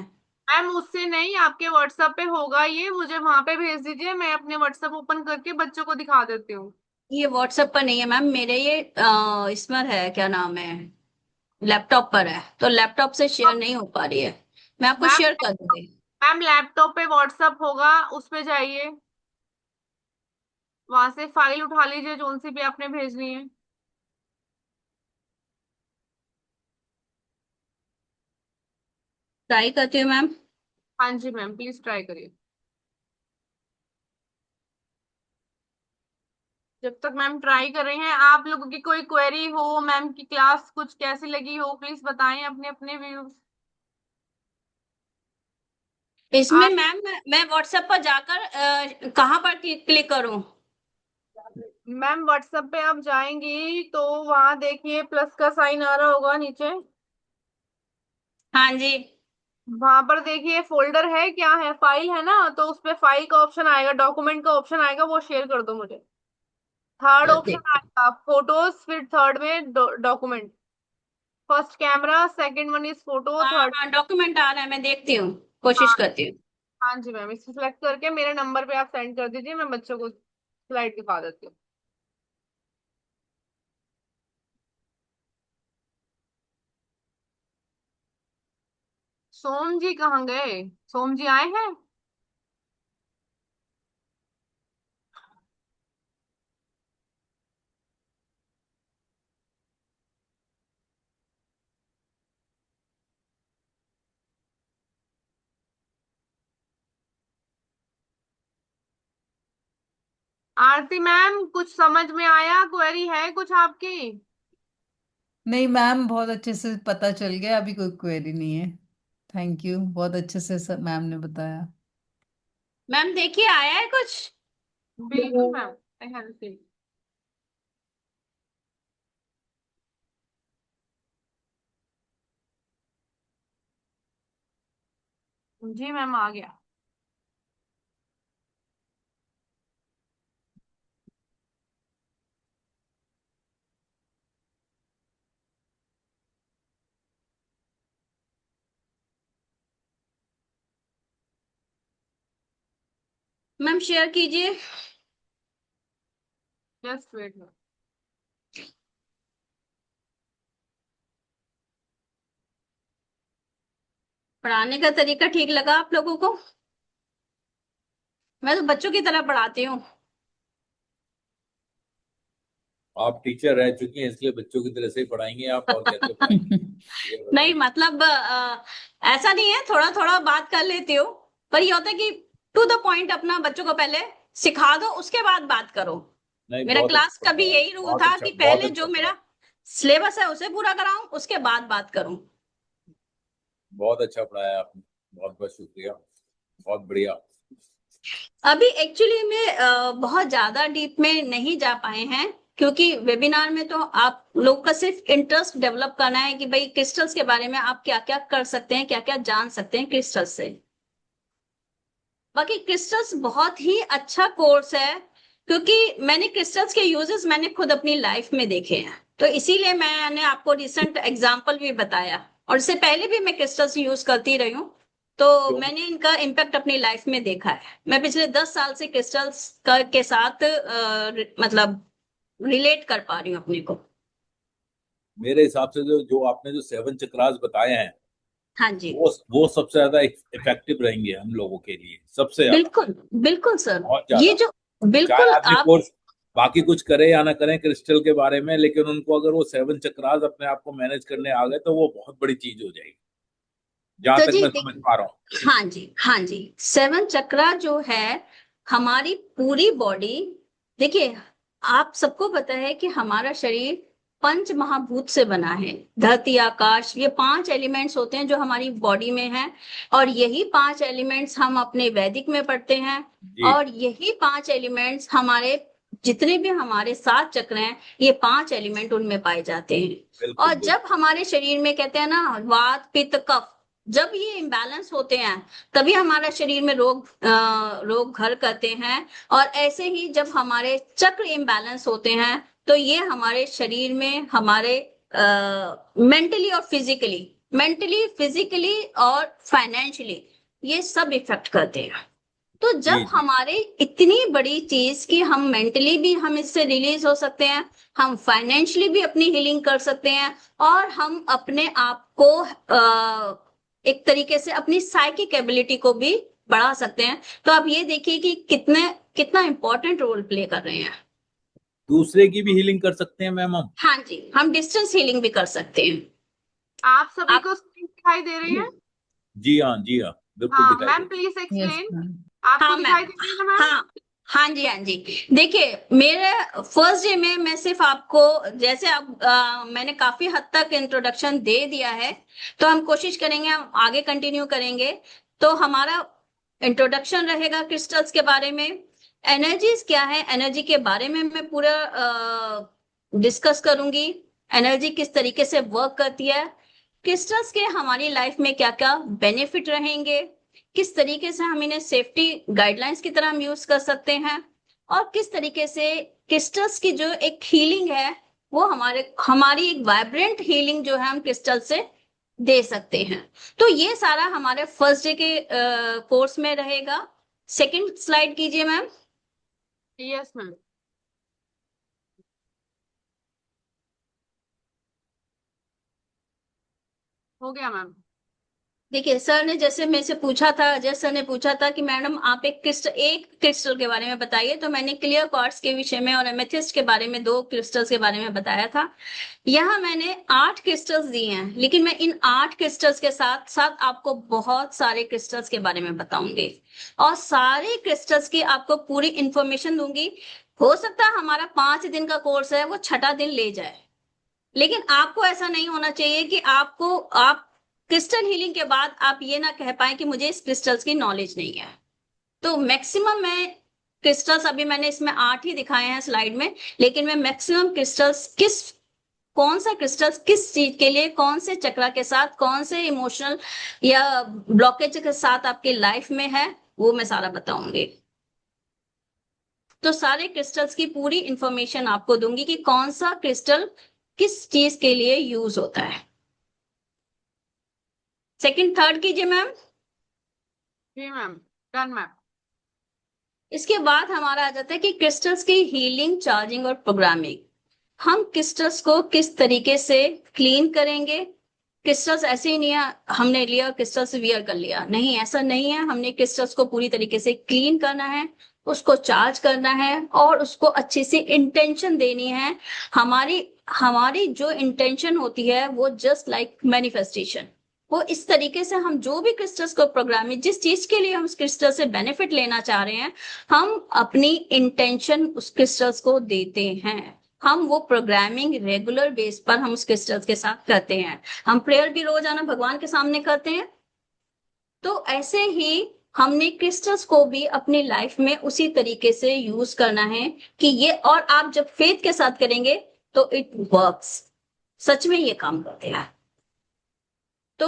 मैम उससे नहीं, आपके व्हाट्सएप पे होगा, ये मुझे वहां पे भेज दीजिए, मैं अपने व्हाट्सएप ओपन करके बच्चों को दिखा देती हूँ। ये व्हाट्सएप पर नहीं है मैम, मेरे ये इसमें है, क्या नाम है, लैपटॉप पर है, तो लैपटॉप से तो शेयर नहीं हो पा रही है। मैं आपको मैम, शेयर कर दूंगी। मैम लैपटॉप पे व्हाट्सएप होगा, उस पे जाइए। वहां से फाइल उठा लीजिए जोन सी भी आपने भेजनी है। ट्राई करती हूँ मैम। हाँ जी मैम, प्लीज ट्राई करिए। जब तक मैम ट्राई कर रही हैं, आप लोगों की कोई क्वेरी हो, मैम की क्लास कुछ कैसी लगी हो, प्लीज बताएं अपने अपने व्यूज। इसमें मैम मैं व्हाट्सएप पर जाकर कहाँ पर क्लिक करूँ? मैम व्हाट्सएप पे आप जाएंगी तो वहां देखिए प्लस का साइन आ रहा होगा नीचे। हाँ जी। वहां पर देखिए फोल्डर है, क्या है, फाइल है ना, तो उस पे फाइल का ऑप्शन आएगा, डॉक्यूमेंट का ऑप्शन आएगा, वो शेयर कर दो मुझे। थर्ड ऑप्शन देख आएगा फोटोज, फिर थर्ड में document. First camera, second one is photo, हाँ थर्ड। हाँ, डॉक्यूमेंट आ रहा है, मैं देखती हूँ, हाँ। कोशिश करती हूँ। हाँ जी मैम, इसे सिलेक्ट करके मेरे नंबर पे आप सेंड कर दीजिए, मैं बच्चों को स्लाइड दिखा देती हूँ। सोम जी कहाँ गए? सोम जी आए हैं? आरती मैम, कुछ समझ में आया? क्वेरी है कुछ आपकी? नहीं मैम, बहुत अच्छे से पता चल गया, अभी कोई क्वेरी नहीं है। थैंक यू, बहुत अच्छे से मैम ने बताया। मैम देखिए, आया है कुछ? बिल्कुल मैम, आई हैव सीन। जी मैम, आ गया। मैम शेयर कीजिए। Just wait. पढ़ाने का तरीका ठीक लगा आप लोगों को? मैं तो बच्चों की तरह पढ़ाती हूँ। आप टीचर रह चुकी हैं, इसलिए बच्चों की तरह से ही पढ़ाएंगे आप, और कैसे पढ़ाएंगे ये नहीं बताइए। मतलब ऐसा नहीं है, थोड़ा थोड़ा बात कर लेती हूँ, पर ये होता है कि टू द पॉइंट अपना बच्चों को पहले सिखा दो, उसके बाद बात करो। नहीं, मेरा बहुत क्लास अच्छा का भी पढ़ाया, यही रूल बहुत था अच्छा, कि बहुत पहले अच्छा जो पढ़ाया, मेरा सिलेबस है उसे पूरा कराऊं, उसके बाद बात करूं। बहुत अच्छा पढ़ाया आपने। बहुत बहुत शुक्रिया, बहुत बढ़िया। अभी एक्चुअली में बहुत ज्यादा डीप में नहीं जा पाए हैं, क्योंकि वेबिनार में तो आप लोग का सिर्फ इंटरेस्ट डेवलप करना है कि भाई क्रिस्टल्स के बारे में आप क्या क्या कर सकते हैं, क्या क्या जान सकते हैं क्रिस्टल्स से। बाकी क्रिस्टल्स बहुत ही अच्छा कोर्स है, क्योंकि मैंने क्रिस्टल्स के यूजेस मैंने खुद अपनी लाइफ में देखे हैं, तो इसीलिए मैंने आपको रिसेंट एग्जांपल भी बताया, और इससे पहले भी मैं क्रिस्टल्स यूज करती रही हूँ, तो जो मैंने इनका इम्पैक्ट अपनी लाइफ में देखा है। मैं पिछले 10 साल से क्रिस्टल्स के साथ मतलब रिलेट कर पा रही हूँ अपने को। मेरे हिसाब से जो आपने जो 7 चक्रास बताए हैं, हाँ जी। वो सबसे ज्यादा इफेक्टिव रहेंगे हम लोगों के लिए, सबसे ज्यादा, बिल्कुल बिल्कुल सर। बहुत ये ज्यादा। जो चाहे बिल्कुल आदमी आप कोर्स बाकी कुछ करे या ना करें क्रिस्टल के बारे में, लेकिन उनको अगर वो 7 चक्रास अपने आप को मैनेज करने आ गए तो वो बहुत बड़ी चीज हो जाएगी, जहां तो तक जी मैं समझ पा रहा हूँ। हाँ जी हाँ जी, 7 चक्रा जो है हमारी पूरी बॉडी, देखिए आप सबको पता है कि हमारा शरीर पंच महाभूत से बना है। धरती आकाश, ये 5 एलिमेंट्स होते हैं जो हमारी बॉडी में हैं, और यही 5 एलिमेंट्स हम अपने वैदिक में पढ़ते हैं, जी, और यही 5 एलिमेंट्स हमारे जितने भी हमारे 7 चक्र हैं, ये 5 एलिमेंट उनमें पाए जाते हैं। बिल्कुल और बिल्कुल। जब हमारे शरीर में कहते हैं ना वात पित्त कफ, जब ये इम्बैलेंस होते हैं तभी हमारा शरीर में रोग घर करते हैं। और ऐसे ही जब हमारे चक्र इम्बैलेंस होते हैं तो ये हमारे शरीर में हमारे मेंटली फिजिकली और फाइनेंशियली ये सब इफेक्ट करते हैं। तो जी जब जी, हमारे इतनी बड़ी चीज कि हम मेंटली भी हम इससे रिलीज हो सकते हैं, हम फाइनेंशियली भी अपनी हीलिंग कर सकते हैं, और हम अपने आप को एक तरीके से अपनी साइकिक एबिलिटी को भी बढ़ा सकते हैं। तो आप ये देखिए कि कितना इम्पोर्टेंट रोल प्ले कर रहे हैं। दूसरे की भी हीलिंग कर सकते हैं मैम हम? हाँ जी, हम डिस्टेंस हीलिंग भी कर सकते हैं। आप सभी आप को स्क्रीन दिखाई दे रही है? जी हाँ, जी हाँ, बिल्कुल हाँ दिखाई दे मैम, रही प्लीज यस एक्सप्लेन। मैम। आपको हाँ मैम। दिखाई दे रही है ना मैम? हाँ, हाँ जी, हाँ जी। देखिए, मेरे फर्स्ट डे में मैं सिर्फ आपको, जैसे आप मैंने काफी हद तक इंट्रोडक्शन दे दिया है, तो हम कोशिश करेंगे, हम आगे कंटिन्यू करेंगे। तो हमारा इंट्रोडक्शन रहेगा क्रिस्टल्स के बारे में, एनर्जीज क्या है, एनर्जी के बारे में मैं पूरा डिस्कस करूंगी, एनर्जी किस तरीके से वर्क करती है, क्रिस्टल्स के हमारी लाइफ में क्या क्या बेनिफिट रहेंगे, किस तरीके से हम इन्हें सेफ्टी गाइडलाइंस की तरह हम यूज कर सकते हैं, और किस तरीके से क्रिस्टल्स की जो एक हीलिंग है वो हमारी एक वाइब्रेंट हीलिंग जो है हम क्रिस्टल से दे सकते हैं। तो ये सारा हमारे फर्स्ट डे के कोर्स में रहेगा। सेकंड स्लाइड कीजिए मैम। Yes ma'am. हो गया मैम। देखिए, सर ने जैसे मेरे से पूछा था, अजय सर ने पूछा था कि मैडम आप एक क्रिस्टल के बारे में बताइए, तो मैंने क्लियर क्वार्ट्ज के विषय में और एमेथिस्ट के बारे में, 2 क्रिस्टल्स के बारे में बताया था। यहाँ मैंने 8 क्रिस्टल्स दिए हैं, लेकिन मैं इन 8 क्रिस्टल्स के साथ साथ आपको बहुत सारे क्रिस्टल्स के बारे में बताऊंगी, और सारे क्रिस्टल्स की आपको पूरी इंफॉर्मेशन दूंगी। हो सकता है हमारा 5 दिन का कोर्स है वो छठा दिन ले जाए, लेकिन आपको ऐसा नहीं होना चाहिए कि आप क्रिस्टल हीलिंग के बाद आप ये ना कह पाए कि मुझे इस क्रिस्टल्स की नॉलेज नहीं है। तो मैक्सिमम मैं क्रिस्टल्स, अभी मैंने इसमें 8 ही दिखाए हैं स्लाइड में, लेकिन मैं मैक्सिमम क्रिस्टल्स कौन सा क्रिस्टल्स किस चीज के लिए, कौन से चक्रा के साथ, कौन से इमोशनल या ब्लॉकेज के साथ आपके लाइफ में है, वो मैं सारा बताऊंगी। तो सारे क्रिस्टल्स की पूरी इंफॉर्मेशन आपको दूंगी कि कौन सा क्रिस्टल किस चीज के लिए यूज होता है। सेकंड थर्ड कीजिए मैम। जी मैम, डन मैम। इसके बाद हमारा आ जाता है कि क्रिस्टल्स की हीलिंग, चार्जिंग और प्रोग्रामिंग। हम क्रिस्टल्स को किस तरीके से क्लीन करेंगे। क्रिस्टल्स ऐसे ही नहीं है हमने लिया क्रिस्टल्स वियर कर लिया, नहीं, ऐसा नहीं है। हमने क्रिस्टल्स को पूरी तरीके से क्लीन करना है, उसको चार्ज करना है, और उसको अच्छी सी इंटेंशन देनी है। हमारी हमारी जो इंटेंशन होती है वो जस्ट लाइक मैनिफेस्टेशन, वो इस तरीके से हम जो भी क्रिस्टल्स को प्रोग्रामिंग, जिस चीज के लिए हम उस क्रिस्टल से बेनिफिट लेना चाह रहे हैं, हम अपनी इंटेंशन उस क्रिस्टल्स को देते हैं। हम वो प्रोग्रामिंग रेगुलर बेस पर हम उस क्रिस्टल्स के साथ करते हैं। हम प्रेयर भी रोजाना भगवान के सामने करते हैं। तो ऐसे ही हमने क्रिस्टल्स को भी अपनी लाइफ में उसी तरीके से यूज करना है कि ये, और आप जब फेथ के साथ करेंगे तो इट वर्क्स, सच में ये काम करते हैं। तो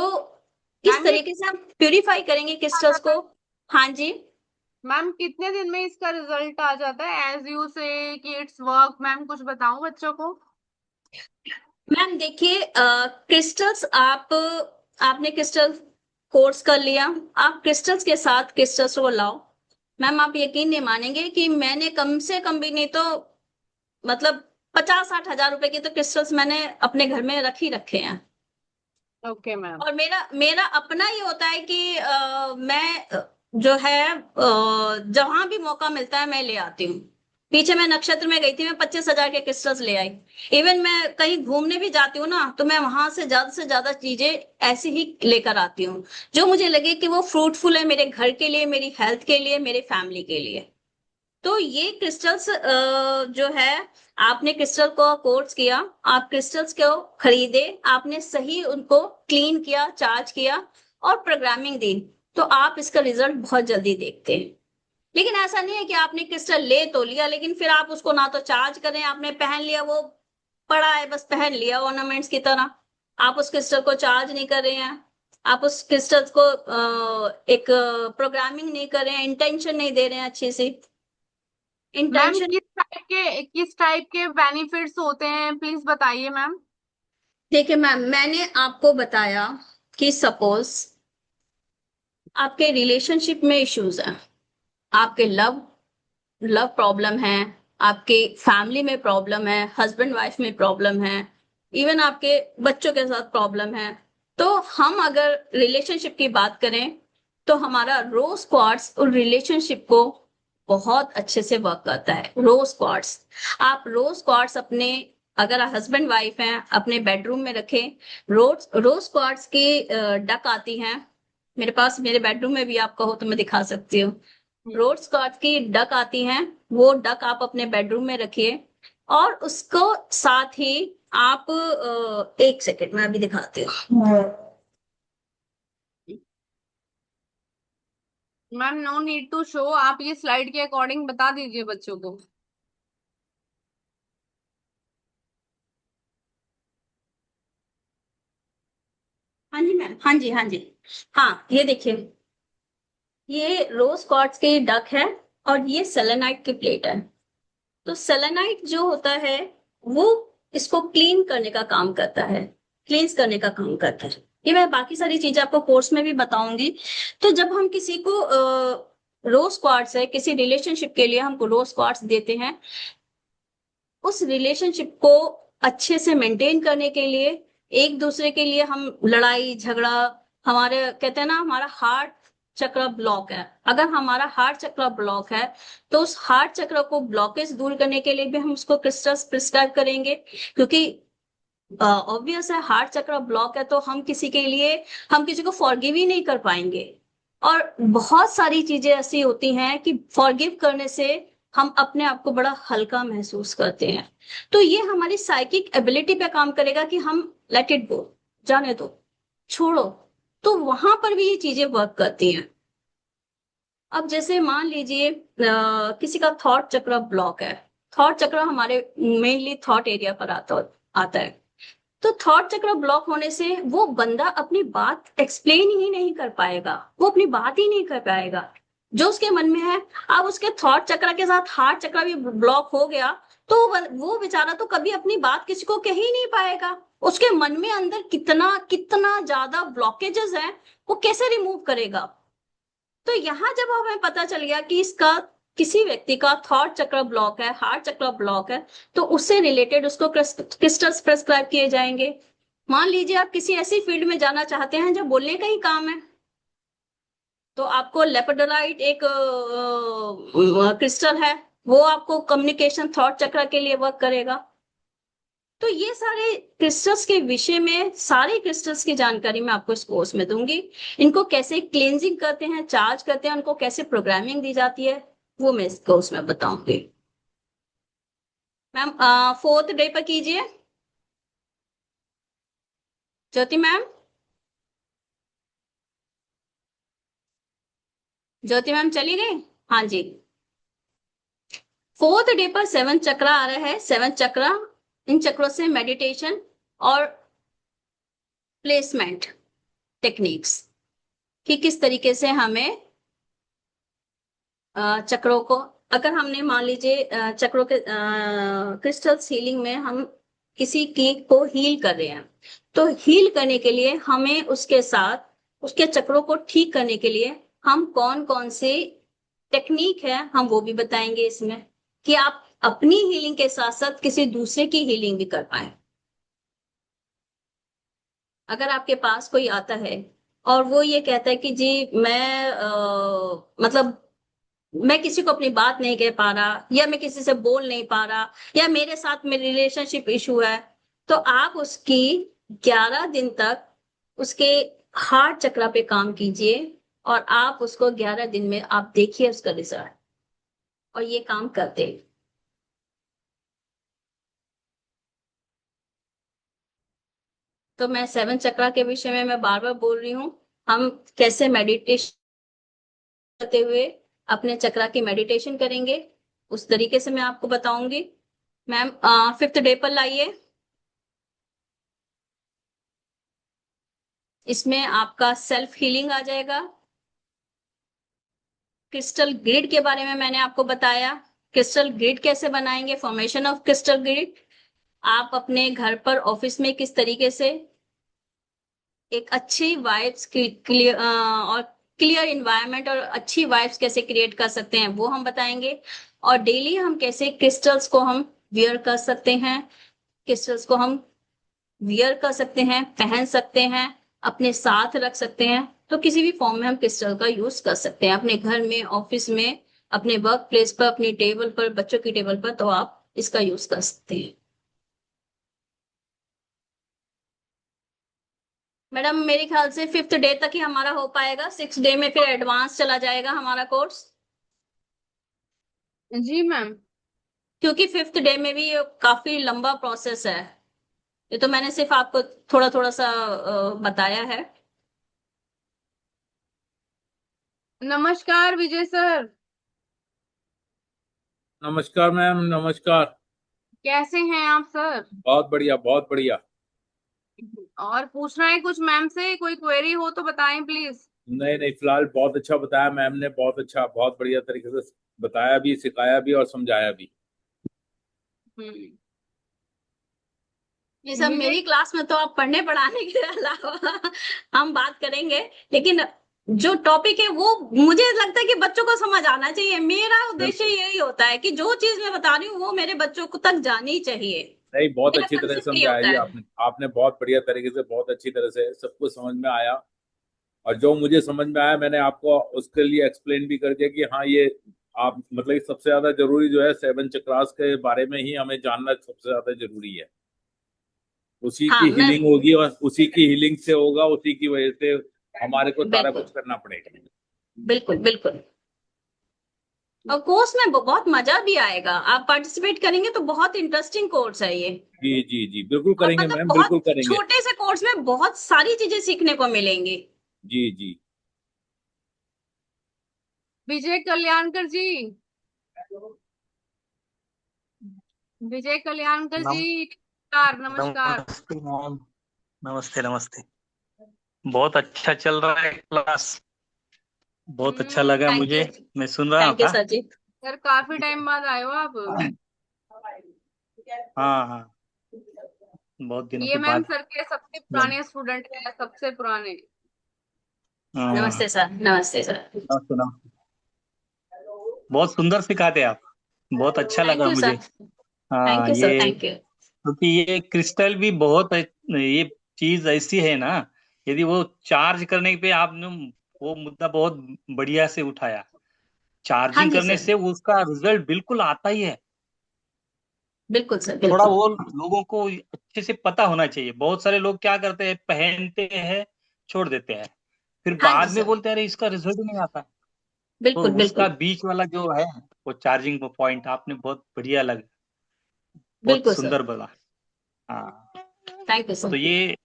किस मैम ये तरीके से हम प्यूरिफाई करेंगे क्रिस्टल्स को। हाँ जी मैम, कितने दिन में इसका रिजल्ट आ जाता है, एज यू से कि इट्स वर्क? मैम कुछ बताऊं बच्चों को? मैम, देखिए, क्रिस्टल्स आपने क्रिस्टल कोर्स कर लिया, आप क्रिस्टल्स के साथ क्रिस्टल्स को लाओ। मैम, आप यकीन नहीं मानेंगे कि मैंने कम से कम भी नहीं तो मतलब 50-60 हजार रुपए के तो क्रिस्टल्स मैंने अपने घर में रखे हैं। Okay ma'am. और मेरा मेरा अपना ये होता है कि मैं जो है जहां भी मौका मिलता है मैं ले आती हूँ। पीछे मैं नक्षत्र में गई थी, मैं 25 हजार के क्रिस्टल्स ले आई। इवन मैं कहीं घूमने भी जाती हूँ ना, तो मैं वहां से ज्यादा चीजें ऐसी ही लेकर आती हूँ, जो मुझे लगे कि वो फ्रूटफुल है मेरे घर के लिए, मेरी हेल्थ के लिए, मेरे फैमिली के लिए। तो ये क्रिस्टल्स जो है, आपने क्रिस्टल को कोर्स किया, आप क्रिस्टल्स को खरीदे, आपने सही उनको क्लीन किया, चार्ज किया और प्रोग्रामिंग दी, तो आप इसका रिजल्ट बहुत जल्दी देखते हैं। लेकिन ऐसा नहीं है कि आपने क्रिस्टल ले तो लिया, लेकिन फिर आप उसको ना तो चार्ज करें, आपने पहन लिया, वो पड़ा है बस पहन लिया ऑर्नामेंट्स की तरह, आप उस क्रिस्टल को चार्ज नहीं कर रहे हैं, आप उस क्रिस्टल को एक प्रोग्रामिंग नहीं कर रहे हैं, इंटेंशन नहीं दे रहे हैं अच्छी सी मैम इंटेंशन। किस टाइप के बेनिफिट्स होते हैं, प्लीज बताइए मैम। देखिए मैम, मैंने आपको बताया कि सपोज आपके रिलेशनशिप में इश्यूज हैं, आपके लव लव प्रॉब्लम है, आपके फैमिली में प्रॉब्लम है, हस्बैंड वाइफ में प्रॉब्लम है, इवन आपके बच्चों के साथ प्रॉब्लम है। तो हम अगर रिलेशनशिप की बात करें तो हमारा रोज क्वार्ट्स और रिलेशनशिप को बहुत अच्छे से वर्क करता है। रोज क्वार्ट्स, आप रोज क्वार्ट्स अपने, अगर हस्बैंड वाइफ हैं, अपने बेडरूम में रखें। रोज रोज क्वार्ट्स की डक आती हैं मेरे पास, मेरे बेडरूम में भी आपका हो तो मैं दिखा सकती हूँ। रोज क्वार्ट्स की डक आती हैं, वो डक आप अपने बेडरूम में रखिए। और उसको साथ ही आप एक सेकेंड मैं अभी दिखाती हूँ। Ma'am no need to show, आप ये स्लाइड के अकॉर्डिंग बता दीजिए बच्चों को। हाँ जी मैम, हाँ जी, हाँ जी। हाँ, ये देखिए, ये रोज क्वार्ट्ज की डक है और ये सेलेनाइट की प्लेट है। तो सेलेनाइट जो होता है वो इसको क्लीन करने का काम करता है, क्लींस करने का काम करता है। ये मैं बाकी सारी चीजें आपको कोर्स में भी बताऊंगी। तो जब हम किसी को रोज क्वार्ट्ज है, किसी रिलेशनशिप के लिए हमको रोज क्वार्ट्ज देते हैं, उस रिलेशनशिप को अच्छे से मेंटेन करने के लिए, एक दूसरे के लिए हम लड़ाई झगड़ा, हमारे कहते हैं ना हमारा हार्ट चक्र ब्लॉक है, अगर हमारा हार्ट चक्र ब्लॉक है तो उस हार्ट चक्र को ब्लॉकेज दूर करने के लिए भी हम उसको क्रिस्टल्स प्रिस्क्राइब करेंगे। क्योंकि ऑब्वियस है, हार्ट चक्र ब्लॉक है तो हम किसी के लिए, हम किसी को फॉरगिव ही नहीं कर पाएंगे। और बहुत सारी चीजें ऐसी होती हैं कि फॉरगिव करने से हम अपने आप को बड़ा हल्का महसूस करते हैं। तो ये हमारी साइकिक एबिलिटी पे काम करेगा कि हम लेट इट गो, जाने दो, छोड़ो। तो वहां पर भी ये चीजें वर्क करती हैं। अब जैसे मान लीजिए किसी का थॉट चक्र ब्लॉक है। थॉट चक्र हमारे मेनली थॉट एरिया पर आता है। तो थॉट चक्र ब्लॉक होने से वो बंदा अपनी बात एक्सप्लेन ही नहीं कर पाएगा, वो अपनी बात ही नहीं कर पाएगा जो उसके मन में है। अब उसके थॉट चक्र के साथ हार्ट चक्र भी ब्लॉक हो गया तो वो बेचारा तो कभी अपनी बात किसी को कह ही नहीं पाएगा। उसके मन में अंदर कितना कितना ज्यादा ब्लॉकेजेस है, वो कैसे रिमूव करेगा। तो यहाँ जब हमें पता चल गया कि इसका, किसी व्यक्ति का थॉट चक्र ब्लॉक है, हार्ट चक्र ब्लॉक है, तो उससे रिलेटेड उसको क्रिस्टल्स प्रेस्क्राइब किए जाएंगे। मान लीजिए आप किसी ऐसी फील्ड में जाना चाहते हैं जो बोलने का ही काम है, तो आपको लेपिडोलाइट एक क्रिस्टल है, वो आपको कम्युनिकेशन थॉट चक्र के लिए वर्क करेगा। तो ये सारे क्रिस्टल्स के विषय में, सारे क्रिस्टल्स की जानकारी मैं आपको इस कोर्स में दूंगी। इनको कैसे क्लेंजिंग करते हैं, चार्ज करते हैं, उनको कैसे प्रोग्रामिंग दी जाती है, वो मैं इस कोर्स में बताऊंगी। मैम 4th डे पर कीजिए। ज्योति मैम, ज्योति मैम चली गई? हाँ जी। 4th डे पर 7 चक्र आ रहा है। 7 चक्र, इन चक्रों से मेडिटेशन और प्लेसमेंट टेक्निक्स कि किस तरीके से हमें चक्रों को, अगर हमने मान लीजिए चक्रों के क्रिस्टल्स हीलिंग में हम किसी की को हील कर रहे हैं, तो हील करने के लिए हमें उसके साथ, उसके चक्रों को ठीक करने के लिए हम कौन कौन से टेक्निक है हम वो भी बताएंगे इसमें, कि आप अपनी हीलिंग के साथ साथ किसी दूसरे की हीलिंग भी कर पाए। अगर आपके पास कोई आता है और वो ये कहता है कि जी मैं मतलब मैं किसी को अपनी बात नहीं कह पा रहा, या मैं किसी से बोल नहीं पा रहा, या मेरे साथ में रिलेशनशिप इशू है, तो आप उसकी 11 दिन तक उसके हार्ट चक्र पे काम कीजिए और आप उसको 11 दिन में आप देखिए उसका रिजल्ट। और ये काम करते हैं। तो मैं 7 चक्र के विषय में मैं बार बार बोल रही हूँ, हम कैसे मेडिटेशन करते हुए अपने चक्र की मेडिटेशन करेंगे उस तरीके से मैं आपको बताऊंगी। मैम 5th डे पर लाइए। इसमें आपका सेल्फ हीलिंग आ जाएगा। क्रिस्टल ग्रिड के बारे में मैंने आपको बताया, क्रिस्टल ग्रिड कैसे बनाएंगे, फॉर्मेशन ऑफ क्रिस्टल ग्रिड। आप अपने घर पर, ऑफिस में किस तरीके से एक अच्छी वाइब्स क्लियर और क्लियर इन्वायरमेंट और अच्छी वाइब्स कैसे क्रिएट कर सकते हैं वो हम बताएंगे। और डेली हम कैसे क्रिस्टल्स को हम वियर कर सकते हैं, क्रिस्टल्स को हम वियर कर सकते हैं, पहन सकते हैं, अपने साथ रख सकते हैं, तो किसी भी फॉर्म में हम क्रिस्टल का यूज कर सकते हैं, अपने घर में, ऑफिस में, अपने वर्क प्लेस पर, अपनी टेबल पर, बच्चों की टेबल पर, तो आप इसका यूज कर सकते हैं। मैडम मेरे ख्याल से 5th डे तक ही हमारा हो पाएगा, 6th डे में फिर एडवांस चला जाएगा हमारा कोर्स, जी मैम। क्योंकि 5th डे में भी ये काफी लंबा प्रोसेस है। ये तो मैंने सिर्फ आपको थोड़ा थोड़ा सा बताया है। नमस्कार विजय सर, नमस्कार मैम, नमस्कार। कैसे हैं आप सर? बहुत बढ़िया, बहुत बढ़िया। और पूछना है कुछ मैम से, कोई क्वेरी हो तो बताएं प्लीज। नहीं नहीं, फिलहाल बहुत अच्छा बताया मैम ने, बहुत अच्छा, बहुत बढ़िया तरीके से बताया भी, सिखाया भी और समझाया भी। ये सब विजय, मेरी क्लास में तो आप पढ़ने पढ़ाने के अलावा हम बात करेंगे, लेकिन जो टॉपिक है वो मुझे लगता है कि बच्चों को समझ आना चाहिए। मेरा उद्देश्य बिल्कुल। यही होता है कि जो चीज मैं बता रही हूँ वो मेरे बच्चों को तक जानी चाहिए। नहीं, बहुत मेरा अच्छी तरह से कंसेप्ट ये समझाया होता जी है। आपने। आपने बहुत बढ़िया तरीके से, बहुत अच्छी तरह से सबको समझ में आया। और जो मुझे समझ में आया मैंने आपको उसके लिए एक्सप्लेन भी कर दिया कि हाँ, ये आप मतलब कि सबसे ज्यादा जरूरी जो है 7 चक्रास के बारे में ही हमें जानना सबसे ज्यादा जरूरी है। उसी हाँ की मैं हीलिंग होगी और उसी की हीलिंग से होगा, उसी की वजह से हमारे को सारा बिल्कुल कुछ करना पड़ेगा। बिल्कुल बिल्कुल। और कोर्स में बहुत मजा भी आएगा, आप पार्टिसिपेट करेंगे तो बहुत इंटरेस्टिंग कोर्स है ये। जी जी जी, बिल्कुल और करेंगे मतलब मैम, बहुत बिल्कुल करेंगे। छोटे से कोर्स में बहुत सारी चीजें सीखने को मिलेंगी। जी जी। विजय कल्याणकर जी, विजय कल्याणकर नम, जी, नमस्कार नमस्कार। नमस्ते मैम। नमस्ते नमस्ते। बहुत अच्छा चल रहा है क्लास, बहुत अच्छा लगा थैंक मुझे। यू। मैं सुन रहा थैंक यू था। सर जी। सर काफी टाइम बाद आए हो आप। हाँ हाँ, बहुत दिनों ये के मैम बाद। सर के सबसे पुराने स्टूडेंट हैं, सबसे पुराने। हाँ, नमस्ते सर, नमस्ते सर। नमस्ते नमस्ते। बहुत सुंदर सिखाते आप, बहुत अच्छा थैंक लगा यू मुझे। सर, थैंक हाँ, यू सर, ये थैंक यू। क्योंकि ये क्रिस्टल भी बहुत ये चीज ऐसी है ना, यदि वो चार्ज करने पे आपने वो मुद्दा बहुत बढ़िया से उठाया। हाँ चार्जिंग जी करने सर, से उसका रिजल्ट बिल्कुल आता ही है। बिल्कुल सर, थोड़ा बिल्कुल। वो लोगों को अच्छे से पता होना चाहिए। बहुत सारे लोग क्या करते हैं, पहनते हैं, छोड़ देते हैं, फिर हाँ जी बाद में सर, बोलते हैं अरे इसका रिजल्ट नहीं आता। तो बिल्कुल उसका बिल्कुल बीच वाला जो है, वो चार्जिंग पॉइंट आपने बहुत बढ़िया लगा, बहुत बिल्कुल सर। सुंदर बोला। हाँ, थैंक यू तो सर। ये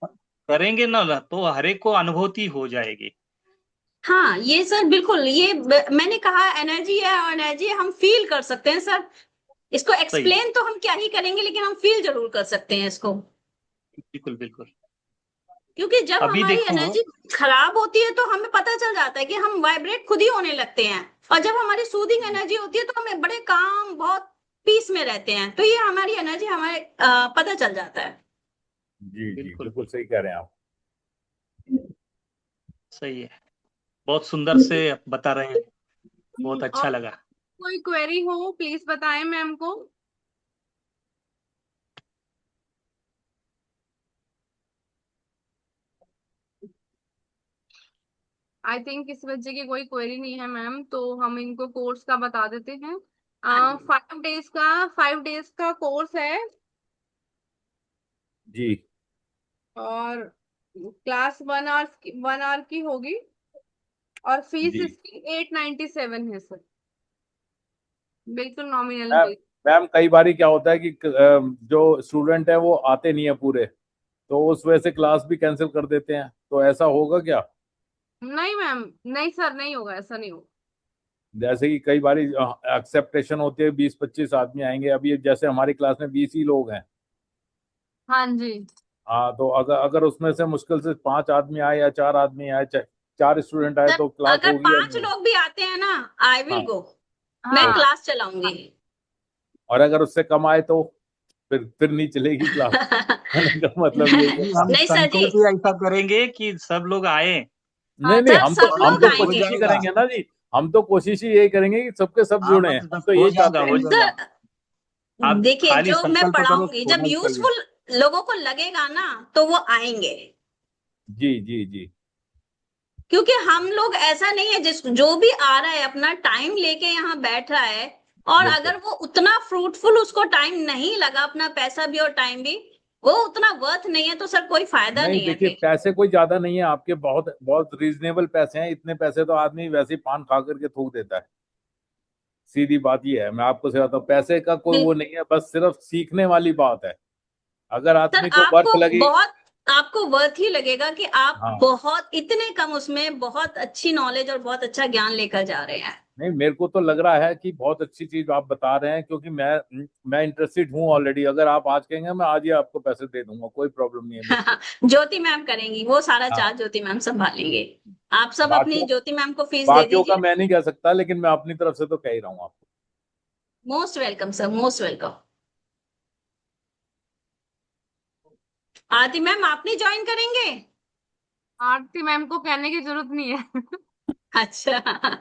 करेंगे ना तो हर एक को अनुभूति हो जाएगी। हाँ ये सर बिल्कुल, ये मैंने कहा एनर्जी है, और एनर्जी हम फील कर सकते हैं सर। इसको सही है, एक्सप्लेन तो हम क्या ही करेंगे, लेकिन हम फील जरूर कर सकते हैं इसको। बिल्कुल बिल्कुल। क्योंकि जब अभी हमारी देखो, एनर्जी खराब होती है तो हमें पता चल जाता है कि हम वाइब्रेट खुद ही होने लगते हैं। और जब हमारी सूदिंग एनर्जी होती है तो हमें बड़े काम, बहुत पीस में रहते हैं। तो ये हमारी एनर्जी हमारे पता चल जाता है। जी जी, बिल्कुल बिल्कुल सही कह रहे हैं आप। सही है, बहुत सुंदर से बता रहे हैं, बहुत अच्छा और लगा। कोई क्वेरी हो प्लीज बताएं मैम को। आई थिंक इस बच्चे की कोई क्वेरी नहीं है मैम, तो हम इनको कोर्स का बता देते हैं। हाँ जी। 5 डेज का कोर्स है। जी और क्लास 1 आवर की होगी। और फीस जी। इसकी 897 है सर, बिल्कुल नॉमिनल मैम, फीस। मैम कई बारी क्या होता है कि जो स्टूडेंट है वो आते नहीं है पूरे, तो उस वजह से क्लास भी कैंसिल कर देते हैं, तो ऐसा होगा क्या? नहीं मैम, नहीं सर, नहीं होगा, ऐसा नहीं होगा। जैसे कि कई बारी एक्सेप्टेशन होती है 20-25 आदमी आएंगे, अभी जैसे हमारी क्लास में 20 ही लोग हैं। हाँ जी। हाँ, तो अगर अगर उसमें से मुश्किल से 5 आदमी आए या 4 आदमी आए, 4 स्टूडेंट आए, सर तो क्लास अगर होगी या 5 नहीं होगी? लोग भी आते हैं ना, आई विल हाँ गो, मैं फिर, हाँ क्लास चलाऊंगी। और अगर उससे कम आए तो फिर नहीं चलेगी क्लास। कहने का मतलब यही है नहीं, ना। हम नहीं सर जी। संकल्प ही ऐसा करेंगे कि सब लोग आए हाँ नहीं नहीं, सर हम तो सब हम लोग तो हो आएंगे। कोशिश ही जाएगा। करेंगे ना जी। हम तो कोशिश ही यही करेंगे कि सबके सब हाँ, जुड़े, बस हम बस तो हो यही जाएगा, चाहते हो हैं। जाएगा। सर आप देखिए, खाली जो मैं संकल्प करो, पढ़ाऊंगी जब होना ही चाहिए। यूजफुल लोगों को लगेगा ना तो वो आएंगे। जी जी जी। क्योंकि हम लोग ऐसा नहीं है, जिस जो भी आ रहा है अपना टाइम लेके यहाँ बैठ रहा है, और बिल्कुल अगर वो उतना फ्रूटफुल उसको टाइम नहीं लगा, अपना पैसा भी और टाइम भी, वो उतना वर्थ नहीं है, तो सर कोई फायदा नहीं, नहीं है देखिए फिर। पैसे कोई ज्यादा नहीं है आपके, बहुत बहुत रीजनेबल पैसे हैं। इतने पैसे तो आदमी वैसे ही पान खा करके थूक देता है। सीधी बात ये है, मैं आपको से बताऊं, पैसे का कोई वो बिल- नहीं है, बस सिर्फ सीखने वाली बात है। अगर सर आदमी को वर्थ आपको लगी। बहुत, आपको वर्थ ही लगेगा कि आप हाँ, बहुत इतने कम उसमें बहुत अच्छी नॉलेज और बहुत अच्छा ज्ञान लेकर जा रहे हैं। नहीं मेरे को तो लग रहा है कि बहुत अच्छी चीज आप बता रहे हैं, क्योंकि मैं इंटरेस्टेड हूँ ऑलरेडी। अगर आप आज कहेंगे मैं आज ही आपको पैसे दे दूंगा, कोई प्रॉब्लम नहीं है मेरे को। ज्योति मैम करेंगी वो सारा हाँ, चार्ज, ज्योति मैम संभालेंगे। आप सब अपनी बाकियों ज्योति मैम को फीस दे बाकियों का दीजिए। मैं नहीं कह सकता, लेकिन मैं अपनी तरफ से तो कह ही रहा हूँ आपको। Most welcome sir, most welcome. Aarti ma'am आप नहीं ज्वाइन करेंगे? आरती मैम को कहने की जरूरत नहीं है। अच्छा।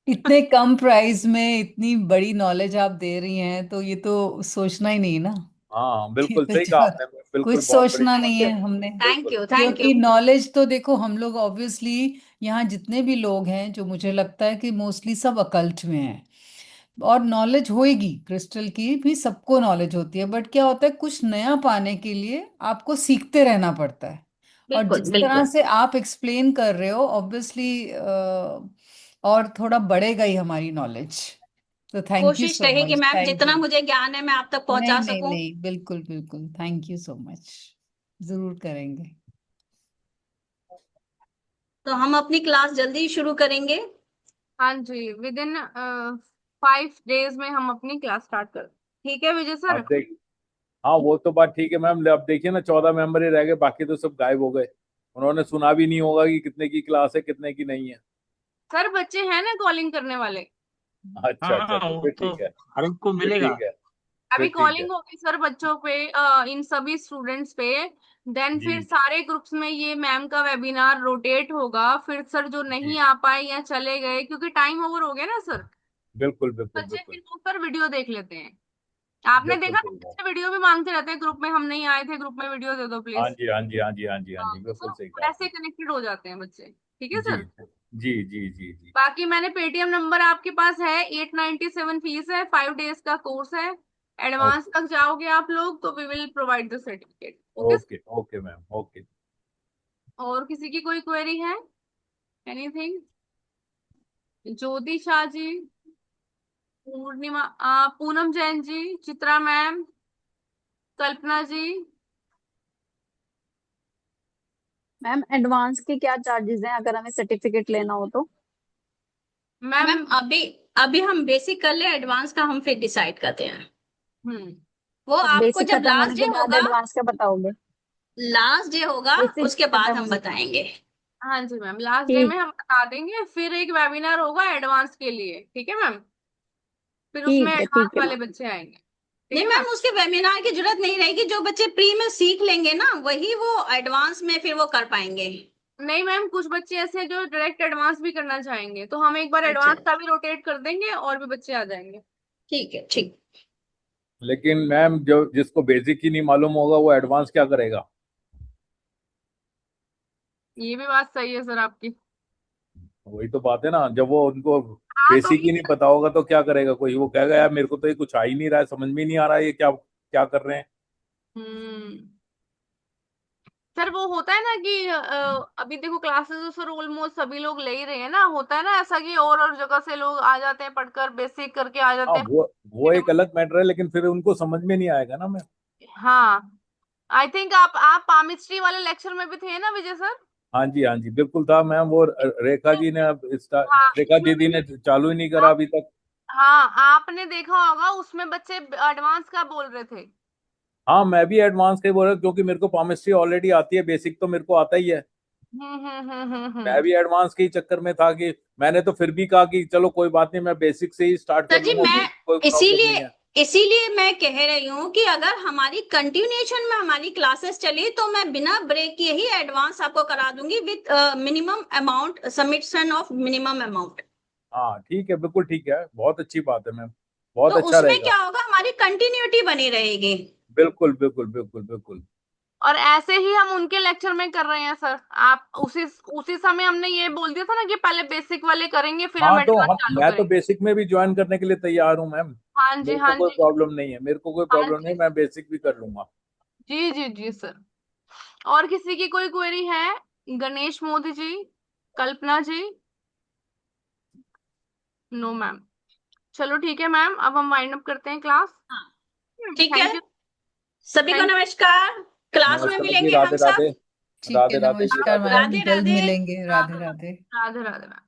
इतने कम प्राइस में इतनी बड़ी नॉलेज आप दे रही हैं, तो ये तो सोचना ही नहीं ना। हाँ ये बिल्कुल तो सही कहा आपने, कुछ बिल्कुल बहुत बड़ी सोचना बात नहीं है। है हमने। थैंक बिल्कुल। You, thank you. क्योंकि नॉलेज तो देखो, हम लोग ऑब्वियसली यहाँ जितने भी लोग हैं, जो मुझे लगता है कि मोस्टली सब अकल्ट में हैं, और नॉलेज होएगी, क्रिस्टल की भी सबको नॉलेज होती है, बट क्या होता है, कुछ नया पाने के लिए आपको सीखते रहना पड़ता है। और बिल्कुल जिस तरह बिल्कुल। से आप एक्सप्लेन कर रहे हो, ऑब्वियसली और थोड़ा बढ़ेगा ही हमारी नॉलेज। तो थैंक यू कोशिश सो रहेगी मच, मैम, थैंक जितना यू। मुझे ज्ञान है मैं आप तक नहीं पहुंचा नहीं सकूं। नहीं, बिल्कुल बिल्कुल, थैंक यू सो मच। जरूर करेंगे। तो हम अपनी क्लास जल्दी शुरू करेंगे। हाँ जी, विद इन 5 days में हम अपनी क्लास स्टार्ट कर। ठीक है विजय सर। आप देख, हाँ वो तो बात ठीक है मैम। अब देखिए ना, 14 मेंबर ही रह गए, बाकी तो सब गायब हो गए। उन्होंने सुना भी नहीं होगा कि कितने की क्लास है, कितने की नहीं है। सर बच्चे हैं ना कॉलिंग करने वाले। अच्छा अच्छा, हाँ तो वो फिर तो ठीक है। हर एक को फिर मिलेगा। ठीक है। फिर अभी ठीक है। कॉलिंग होगी सर बच्चों पे, इन सभी स्टूडेंट्स पे। देन जी फिर सारे ग्रुप्स में ये मैम का वेबिनार रोटेट होगा। फिर सर जो जी, नहीं आ पाए या चले गए, क्योंकि टाइम ओवर हो गया ना सर, बिल्कुल बिल्कुल बच्चे बिल्कुल। फिर वो सर वीडियो देख लेते हैं। आपने बिल्कुल देखा सही बात। बच्चे वीडियो भी मांगते रहते हैं, ग्रुप में हम नहीं आए थे, ग्रुप में वीडियो दे दो हाँ प्लीज। जी हाँ जी हाँ जी हाँ जी हाँ हाँ जी, तो बिल्कुल सही कहा सर ऐसे आपने। कनेक्टेड हो जाते हैं बच्चे। ठीक है जी सर। जी जी जी जी। बाकी मैंने पेटीएम नंबर आपके पास है, 897 फीस है, 5 days का कोर्स है। एडवांस ओके तक जाओगे आप लोग तो we will provide the certificate. Okay. Okay okay ma'am, okay. और किसी की कोई क्वेरी है? Anything? Jyoti Shah ji, Purnima, Poonam Jain ji, Chitra ma'am, Kalpana ji. Ma'am advance के क्या चार्जेस हैं अगर हमें सर्टिफिकेट लेना हो तो? मैम। मैम अभी अभी हम बेसिक कर ले, एडवांस का हम फिर डिसाइड करते हैं। हम्म। वो तो आपको बेसिक जब खत्म होने लास्ट के डे बाद होगा, एडवांस का बताओगे? लास्ट डे होगा बेसिक उसके बाद खत्म हम होने। बताएंगे। हाँ जी मैम, लास्ट डे में ठीक। हम बता देंगे। फिर एक वेबिनार होगा एडवांस के लिए, ठीक है मैम। फिर उसमें एडवांस ठीक है वाले मैम। बच्चे आएंगे। ठीक नहीं है मैम। मैम, उसके वेबिनार की जरूरत नहीं रहेगी, जो बच्चे प्री में सीख लेंगे ना वही वो एडवांस में फिर वो कर पाएंगे। नहीं मैम, कुछ बच्चे ऐसे हैं जो डायरेक्ट एडवांस भी करना चाहेंगे, तो हम एक बार अच्छा, एडवांस का भी रोटेट कर देंगे और भी बच्चे आ जाएंगे। ठीक है, ठीक। लेकिन मैम जो जिसको बेसिक ही नहीं मालूम होगा, वो एडवांस क्या करेगा? ये भी बात सही है सर आपकी। वही तो बात है ना, जब वो उनको हाँ तो बेसिक ही नहीं पता होगा तो क्या करेगा कोई? वो कहेगा यार मेरे को तो ये कुछ आ ही नहीं रहा है, समझ में ही नहीं आ रहा है, ये क्या क्या कर रहे हैं। सर वो होता है ना कि अभी देखो क्लासेस तो सर ऑलमोस्ट सभी लोग ले ही रहे हैं ना। होता है ना ऐसा कि और जगह से लोग आ जाते हैं, पढ़कर बेसिक करके आ हाँ, जाते हैं। वो एक अलग मैटर है, लेकिन फिर उनको समझ में नहीं आएगा ना मैम। हाँ, आई थिंक आप पामिस्ट्री वाले लेक्चर में भी थे ना विजय सर? हाँ जी हाँ जी, बिल्कुल था मैम। वो रेखा जी ने अब हाँ रेखा उसमें भी। दीदी ने चालू ही नहीं करा अभी तक। हाँ आपने देखा होगा, उसमें बच्चे एडवांस का बोल रहे थे। हाँ, मैं भी एडवांस का ही बोल रहा हूँ, क्योंकि मेरे को केमिस्ट्री ऑलरेडी आती है, बेसिक तो मेरे को आता ही है। मैं भी एडवांस के ही चक्कर में था कि मैंने तो फिर भी कहा कि चलो कोई बात नहीं, मैं बेसिक से ही स्टार्ट सर कर जी लूंगा, मैं कोई प्रॉब्लम इसीलिए नहीं है। इसीलिए मैं कह रही हूँ कि अगर हमारी कंटिन्यूएशन में हमारी क्लासेस चली तो मैं बिना ब्रेक के ही एडवांस आपको करा दूंगी with minimum amount, submission of minimum amount. हाँ ठीक है, बिल्कुल ठीक है, बहुत अच्छी बात है मैम, बहुत तो अच्छा उसमें रहेगा। क्या होगा, हमारी कंटिन्यूटी बनी रहेगी। बिल्कुल बिल्कुल बिल्कुल बिल्कुल। और ऐसे ही हम उनके लेक्चर में कर रहे हैं सर। आप उसी समय हमने ये बोल दिया था ना कि पहले बेसिक वाले करेंगे फिर हम हाँ तो एडवांस चालू मैं तो करेंगे। बेसिक में भी ज्वाइन करने के लिए तैयार हूँ मैम। हाँ जी, मेरे को हाँ कोई जी, प्रॉब्लम नहीं है, मेरे को कोई हाँ प्रॉब्लम नहीं, जी, मैं बेसिक भी कर लूंगा। जी जी जी सर। और किसी की कोई क्वेरी है? गणेश मोदी जी, कल्पना जी? No ma'am. चलो ठीक है मैम, अब हम वाइंड अप करते हैं क्लास। हाँ, ठीक है। Thank you. सभी को थैंक नमस्कार। क्लास में नमस्कार जी, मिलेंगे हम राधे सब। राधे। ठीक है, राधे राधे जी, नमस्कार राधे मैम, राधे राधे। जल्द राधे। मिलेंगे। राधे राधे। राधे राधे मैम।